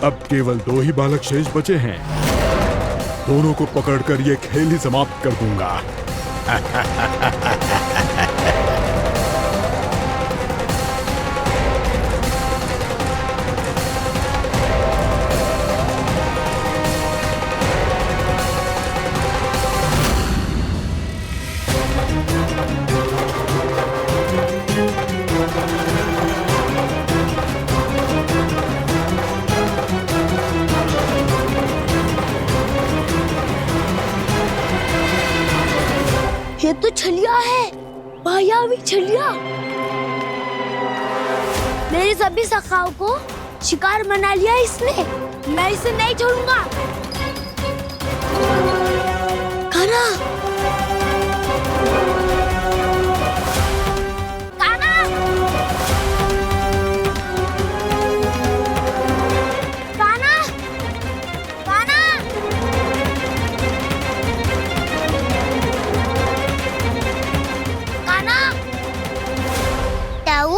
अब केवल 2 ही बालक शेष बचे हैं। दोनों को पकड़कर ये खेल ही समाप्त कर दूंगा। ये तो छलिया है, मायावी छलिया। मेरे सभी सखाओं को शिकार बना लिया इसने। मैं इसे नहीं छोड़ूंगा। कान्हा, कान्हा, कान्हा, कान्हा। कान्हा, ताऊ,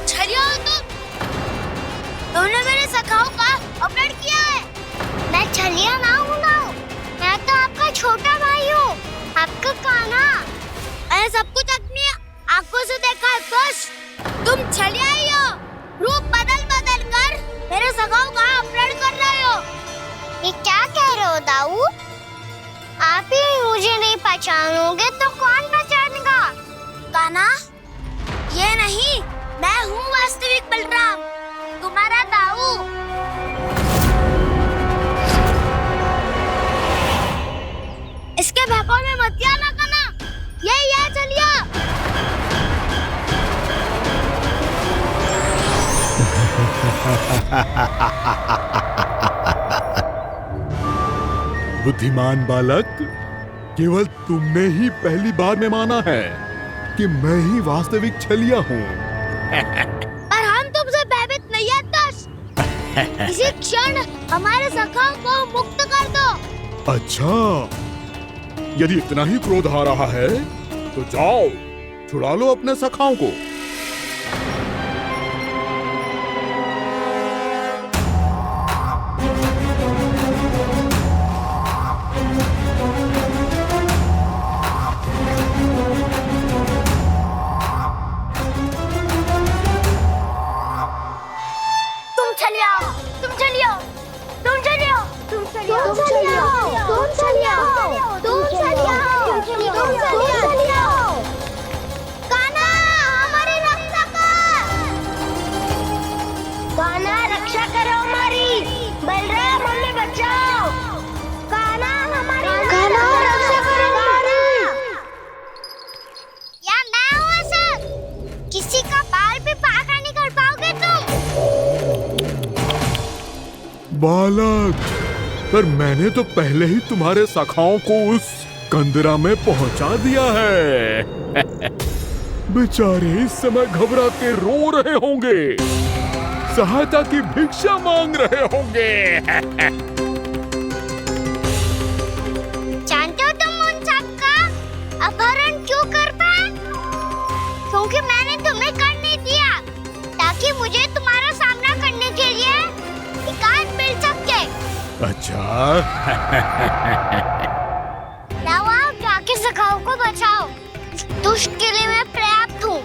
छलिया हो तुम? तुमने मेरे सखाओं का अपहरण किया है। मैं छलिया ना हूँ ना, मैं तो आपका छोटा भाई हूँ, आपका कान्हा। मैंने सब कुछ अपनी आंखों से देखा है। बस तुम छलिया ही हो। रूप बदल बदल कर मेरे सखाओं का अपहरण कर रहे हो। ये क्या कह रहे हो दाऊ? आप ही मुझे नहीं पहचानोगे तो कौन पहचानेगा? कान्हा, ये नहीं, मैं हूँ वास्तविक बलराम, तुम्हारा दाऊ। इसके भौकाल में मत आना कान्हा, यही है छलिया। बुद्धिमान बालक, केवल तुमने ही पहली बार में माना है। कि मैं ही वास्तविक छलिया हूँ। पर हम तुमसे भयभीत नहीं है दस। इसी क्षण हमारे सखाओं को मुक्त कर दो। अच्छा, यदि इतना ही क्रोध आ रहा है तो जाओ छुड़ा लो अपने सखाओं को। किसी का बाल भी पाका नहीं कर पाओगे तुम। बालक, पर मैंने तो पहले ही तुम्हारे सखाओं को उस कंदरा में पहुंचा दिया है। बेचारे इस समय घबरा के रो रहे होंगे, सहायता की भिक्षा मांग रहे होंगे। जानते हो तुम उन सबका अपहरण क्यों कर पाए? क्योंकि मैंने तुम्हें कर नहीं दिया, ताकि मुझे तुम्हारा सामना करने के लिए विकास मिल सके। अच्छा। जाओ आप जाके सखाओं को बचाओ। इस दुष्ट के लिए मैं पर्याप्त हूँ।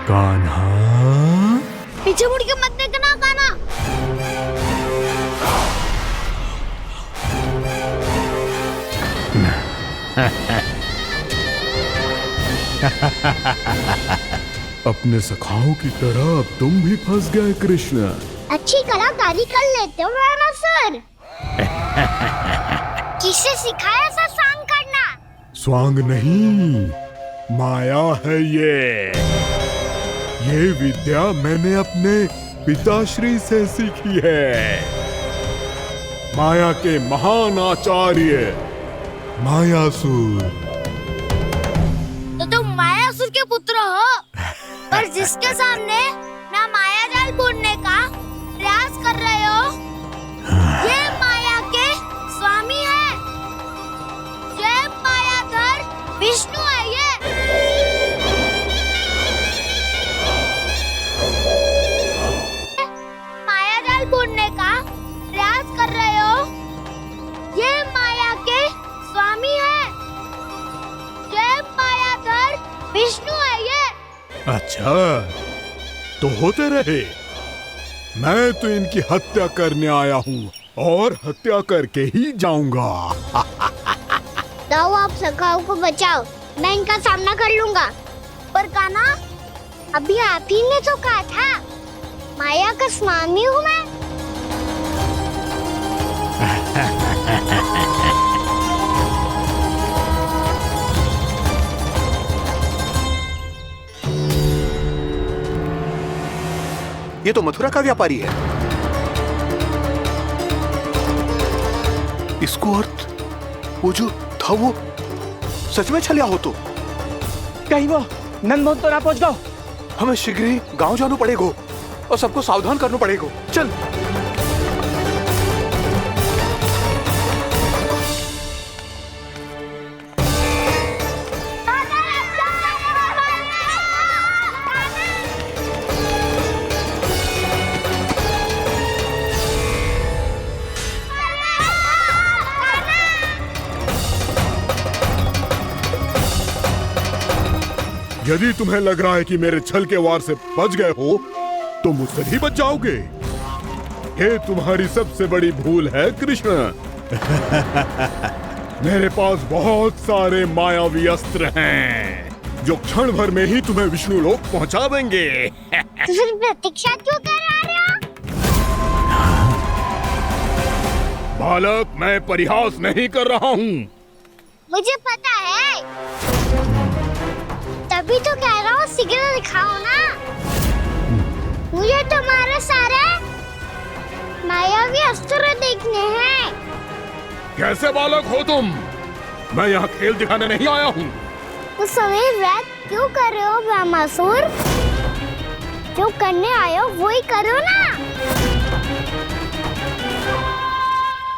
कान्हा, पीछे मुड़ के मत देखना कान्हा। अपने सखाओं की तरह अब तुम भी फंस गए कृष्ण। अच्छी कलाकारी कर लेते हो सर। किससे सिखाया ऐसा स्वांग करना? स्वांग नहीं, माया है ये विद्या मैंने अपने पिताश्री से सीखी है। माया के महान आचार्य मायासुर। तो तुम मायासुर के पुत्र हो, पर जिसके सामने ना माया जाल बुनने का प्रयास कर रहे हो, ये माया के स्वामी है। ये मायाधर विष्णु है। ये माया जाल बुनने का प्रयास कर रहे हो, ये माया के स्वामी है। ये मायाधर विष्णु है। ये अच्छा, तो होते रहे। मैं तो इनकी हत्या करने आया हूँ और हत्या करके ही जाऊंगा। जाओ आप सखाओं को बचाओ, मैं इनका सामना कर लूंगा। पर कान्हा, अभी आप ही ने तो कहा था माया का स्वामी हूँ मैं। ये तो मथुरा का व्यापारी है। इसको अर्थ वो जो था वो सच में छलिया हो तो कहीं वो नंदमोहन तो ना पहुंच गओ। हमें शीघ्र ही गांव जाना पड़ेगा और सबको सावधान करना पड़ेगा। चल। यदि तुम्हें लग रहा है कि मेरे छल के वार से बच गए हो, तो मुझसे भी बच जाओगे। ये तुम्हारी सबसे बड़ी भूल है कृष्ण। मेरे पास बहुत सारे मायावी अस्त्र हैं, जो क्षण भर में ही तुम्हें विष्णु लोक पहुंचा देंगे। तो फिर प्रतीक्षा क्यों कर रहे हो? बालक, मैं परिहास नहीं कर रहा हूँ। मुझे पता है, तभी तो कह रहा हूँ शीघ्र दिखाओ ना। मुझे तुम्हारे सारे मायावी अस्त्र देखने हैं। कैसे बालक हो तुम? मैं यहाँ खेल दिखाने नहीं आया हूँ। तो समय व्रत क्यों कर रहे हो ब्रह्मासुर? जो करने आए हो वही करो ना।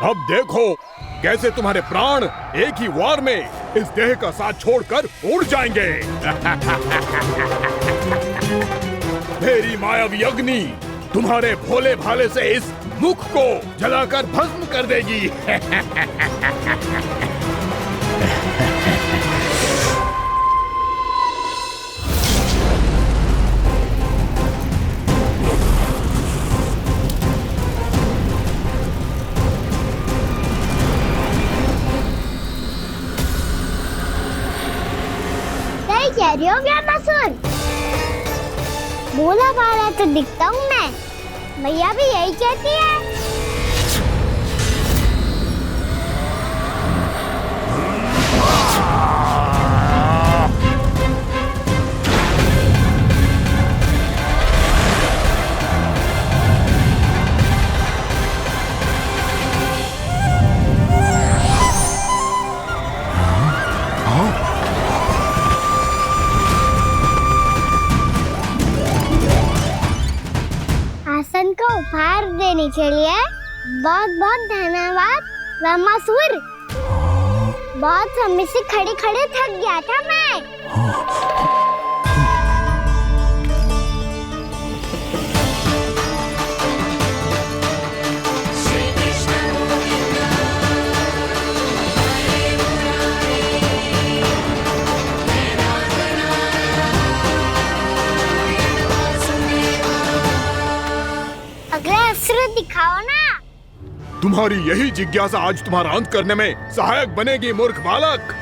अब देखो कैसे तुम्हारे प्राण एक ही वार में इस देह का साथ छोड़कर उड़ जाएंगे। मेरी मायावी अग्नि तुम्हारे भोले भाले से इस मुख को जलाकर भस्म कर देगी। कह रही हो ब्रह्मासुर? बोला बाला तो दिखता हूँ मैं। मैया भी यही कहती है। आसन को उपहार देने के लिए बहुत बहुत धन्यवाद ब्रह्मासुर। बहुत समय से खड़े खड़े थक गया था मैं। अगला अस्त्र दिखाओ ना। तुम्हारी यही जिज्ञासा आज तुम्हारा अंत करने में सहायक बनेगी मूर्ख बालक।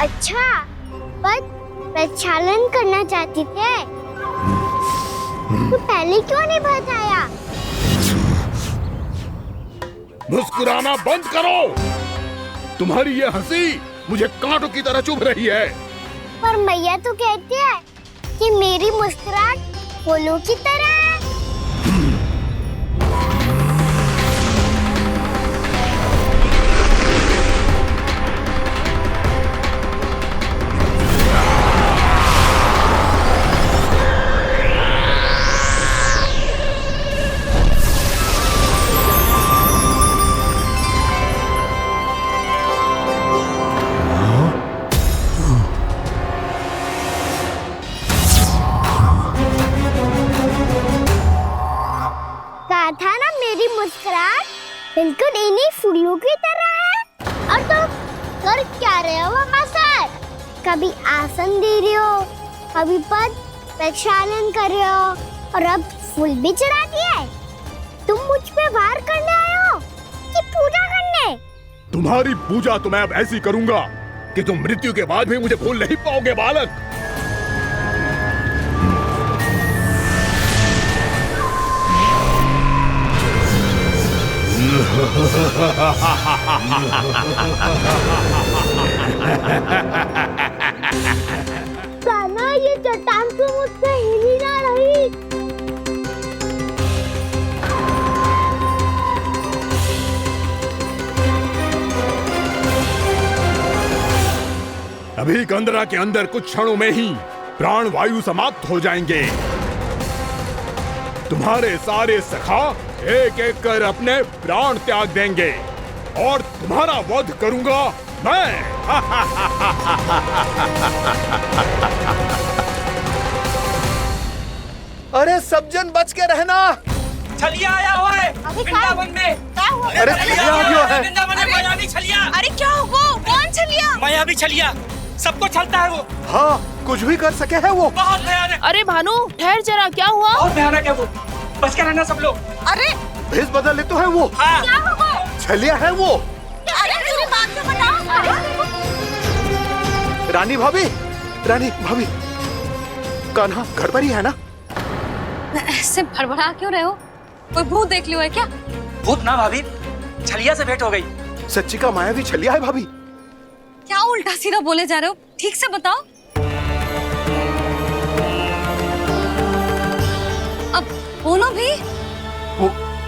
अच्छा, पर प्रक्षालन करना चाहती थे तो पहले क्यों नहीं बताया? मुस्कुराना बंद करो। तुम्हारी ये हंसी मुझे कांटों की तरह चुभ रही है। पर मैया तो कहती है कि मेरी मुस्कुराहट फूलों की तरह है। था ना मेरी मुस्कुराहट बिल्कुल इन्हीं फूलों की तरह है। और तुम कर क्या रहे हो ब्रह्मासुर? कभी आसन दे रहे हो, कभी पद प्रक्षालन कर रहे हो और अब फूल भी चढ़ा दिए। तुम मुझ पे वार करने आए हो कि पूजा करने? तुम्हारी पूजा तो मैं अब ऐसी करूंगा कि तुम मृत्यु के बाद भी मुझे भूल नहीं पाओगे बालक। कान्हा, ये चट्टान तो मुझसे हिल ही ना रही। अभी कंदरा के अंदर कुछ क्षणों में ही प्राण वायु समाप्त हो जाएंगे। तुम्हारे सारे सखा एक एक कर अपने प्राण त्याग देंगे और तुम्हारा वध करूंगा मैं। अरे सब जन बच के रहना। छलिया आया हुआ है वृंदावन में। अरे छलिया आ गया है। वृंदावन में मायावी छलिया। अरे क्या हुआ? कौन छलिया? मायावी छलिया, सबको छलता है वो। हाँ, कुछ भी कर सके है वो। बहुत भयानक। अरे भानु, ठहर जरा, क्या हुआ? बहुत भयानक है वो, बच के रहना सब लोग। अरे भेष बदल ले तो है वो। हाँ। क्या होगा? छलिया है वो। अरे मेरी बात तो बताओ। रानी भाभी, रानी भाभी, कान्हा घर पर ही है ना? ऐसे भड़बड़ा क्यों रहे हो? कोई भूत देख लियो है क्या? भूत ना भाभी, छलिया से भेंट हो गई। सच्ची का मायावी छलिया है भाभी। क्या उल्टा सीधा बोले जा रहे हो? ठीक से बताओ। अब बोलो भी।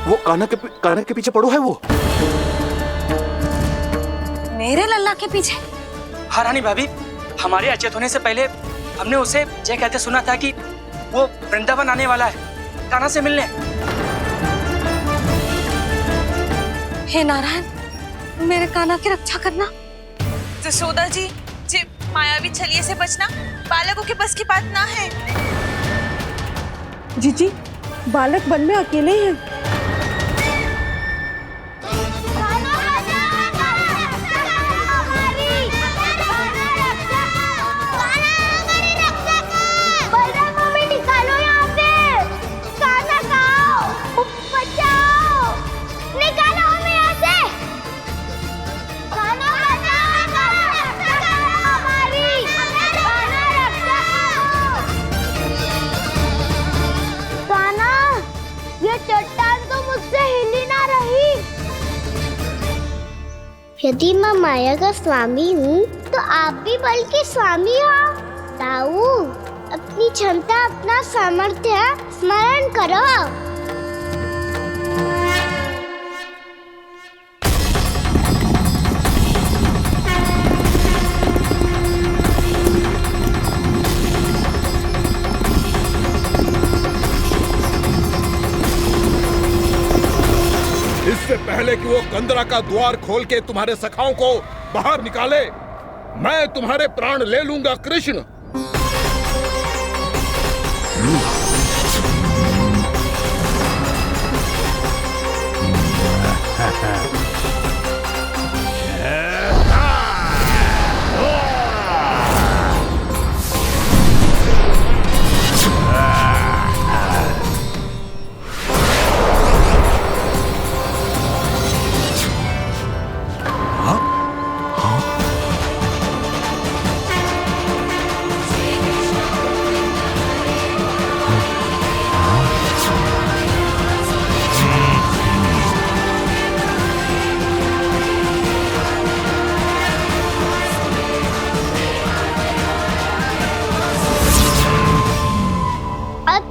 वो कान्हा के पीछे पड़ो है वो। मेरे लल्ला के पीछे? हाँ रानी भाभी, हमारे अचेत होने से पहले हमने उसे ये कहते सुना था कि वो वृंदावन आने वाला है कान्हा से मिलने। हे नारायण, मेरे कान्हा की रक्षा करना। जसोदा जी, जे मायावी छलिए से बचना बालकों के बस की बात ना है। जीजी, बालक वन में अकेले हैं। यदि मैं माया का स्वामी हूँ तो आप भी बल के स्वामी हो। ताऊ, अपनी क्षमता, अपना सामर्थ्य स्मरण करो। इससे पहले कि वो कंदरा का द्वार खोल के तुम्हारे सखाओं को बाहर निकाले, मैं तुम्हारे प्राण ले लूंगा कृष्ण।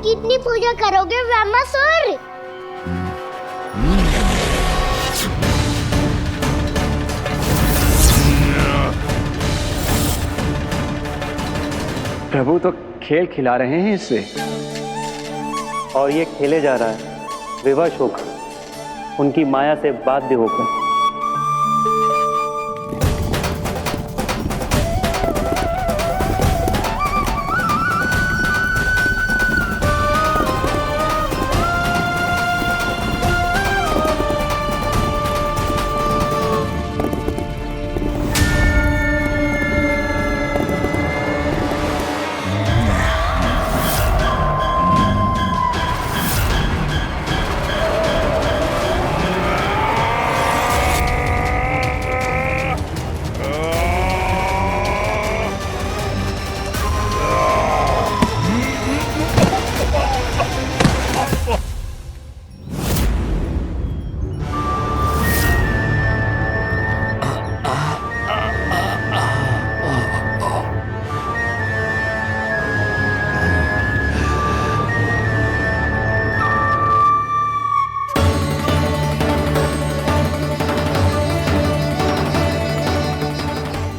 कितनी पूजा करोगे ब्रह्मासुर? प्रभु तो खेल खिला रहे हैं इससे, और ये खेले जा रहा है विवश होकर, उनकी माया से बाध्य होकर।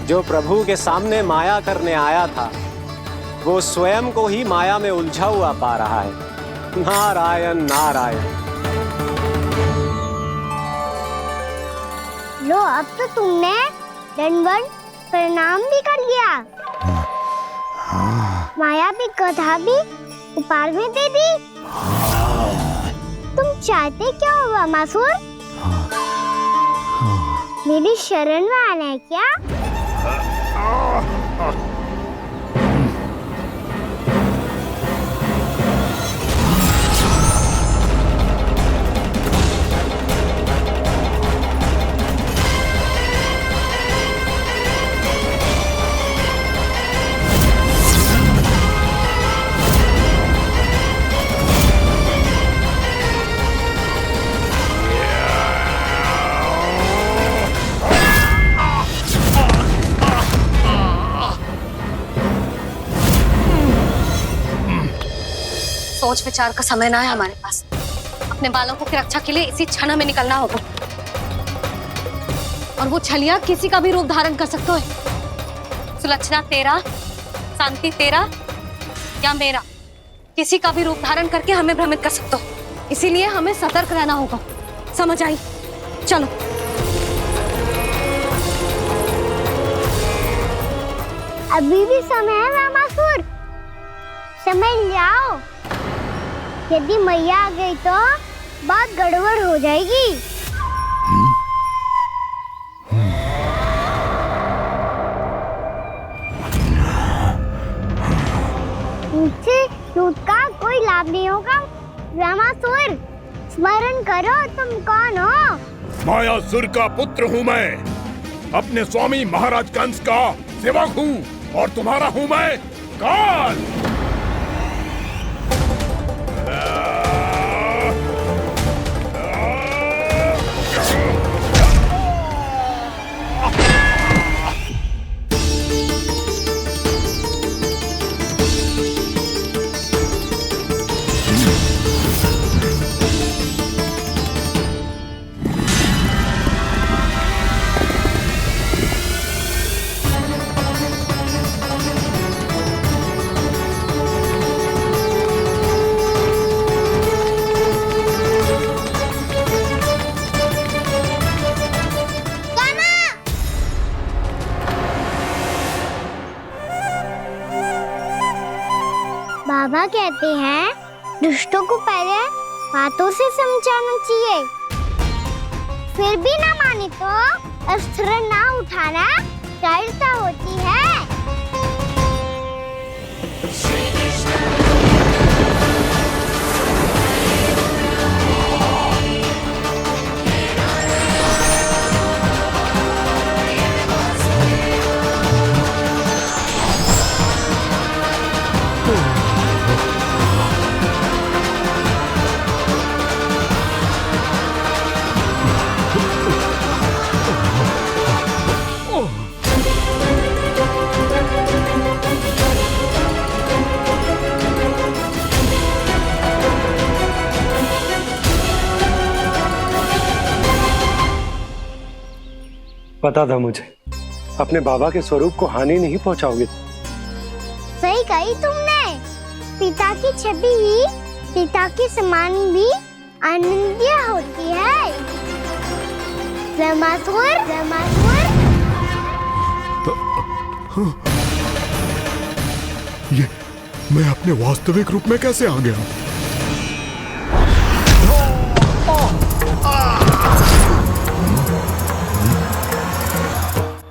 जो प्रभु के सामने माया करने आया था, वो स्वयं को ही माया में उलझा हुआ पा रहा है। नारायण नारायण। लो, अब तो तुमने दंडवत प्रणाम भी कर लिया। माया भी गधा भी उपहार में दे दी। तुम चाहते क्या हो ब्रह्मासुर? मेरी शरण में आना है क्या? सोच विचार का समय ना है हमारे पास। अपने बालकों की रक्षा के लिए इसी क्षण में निकलना होगा। और वो छलिया किसी का भी रूप धारण कर सकते है। सुलक्षणा तेरा, शांति तेरा या मेरा, किसी का भी रूप धारण करके हमें भ्रमित कर सकते हो। इसीलिए हमें सतर्क रहना होगा। समझ आई? चलो। अभी भी समय है रामासुर, समझ जाओ। यदि मैया आ गई तो बात गड़बड़ हो जाएगी। मुझसे झूठ का कोई लाभ नहीं होगा। रामासुर, स्मरण करो तुम कौन हो। मायासुर का पुत्र हूँ मैं, अपने स्वामी महाराज कंस का सेवक हूँ, और तुम्हारा हूँ मैं काल। बाबा कहते हैं दुष्टों को पहले बातों से समझाना चाहिए, फिर भी ना माने तो अस्त्र ना उठाना दृढ़ता होती है। पता था मुझे, अपने बाबा के स्वरूप को हानि नहीं पहुंचाओगे। सही कही तुमने। पिता की छवि ही पिता के समान भी आनंदीय होती है। रामासुर, रामासुर। ये मैं अपने वास्तविक रूप में कैसे आ गया?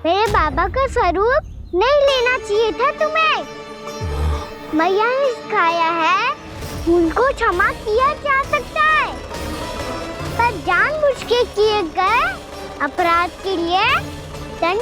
मेरे बाबा का स्वरूप नहीं लेना चाहिए था तुम्हें। मैया ने सिखाया है भूल को क्षमा किया जा सकता है, पर जानबूझ के किए गए अपराध के लिए दंड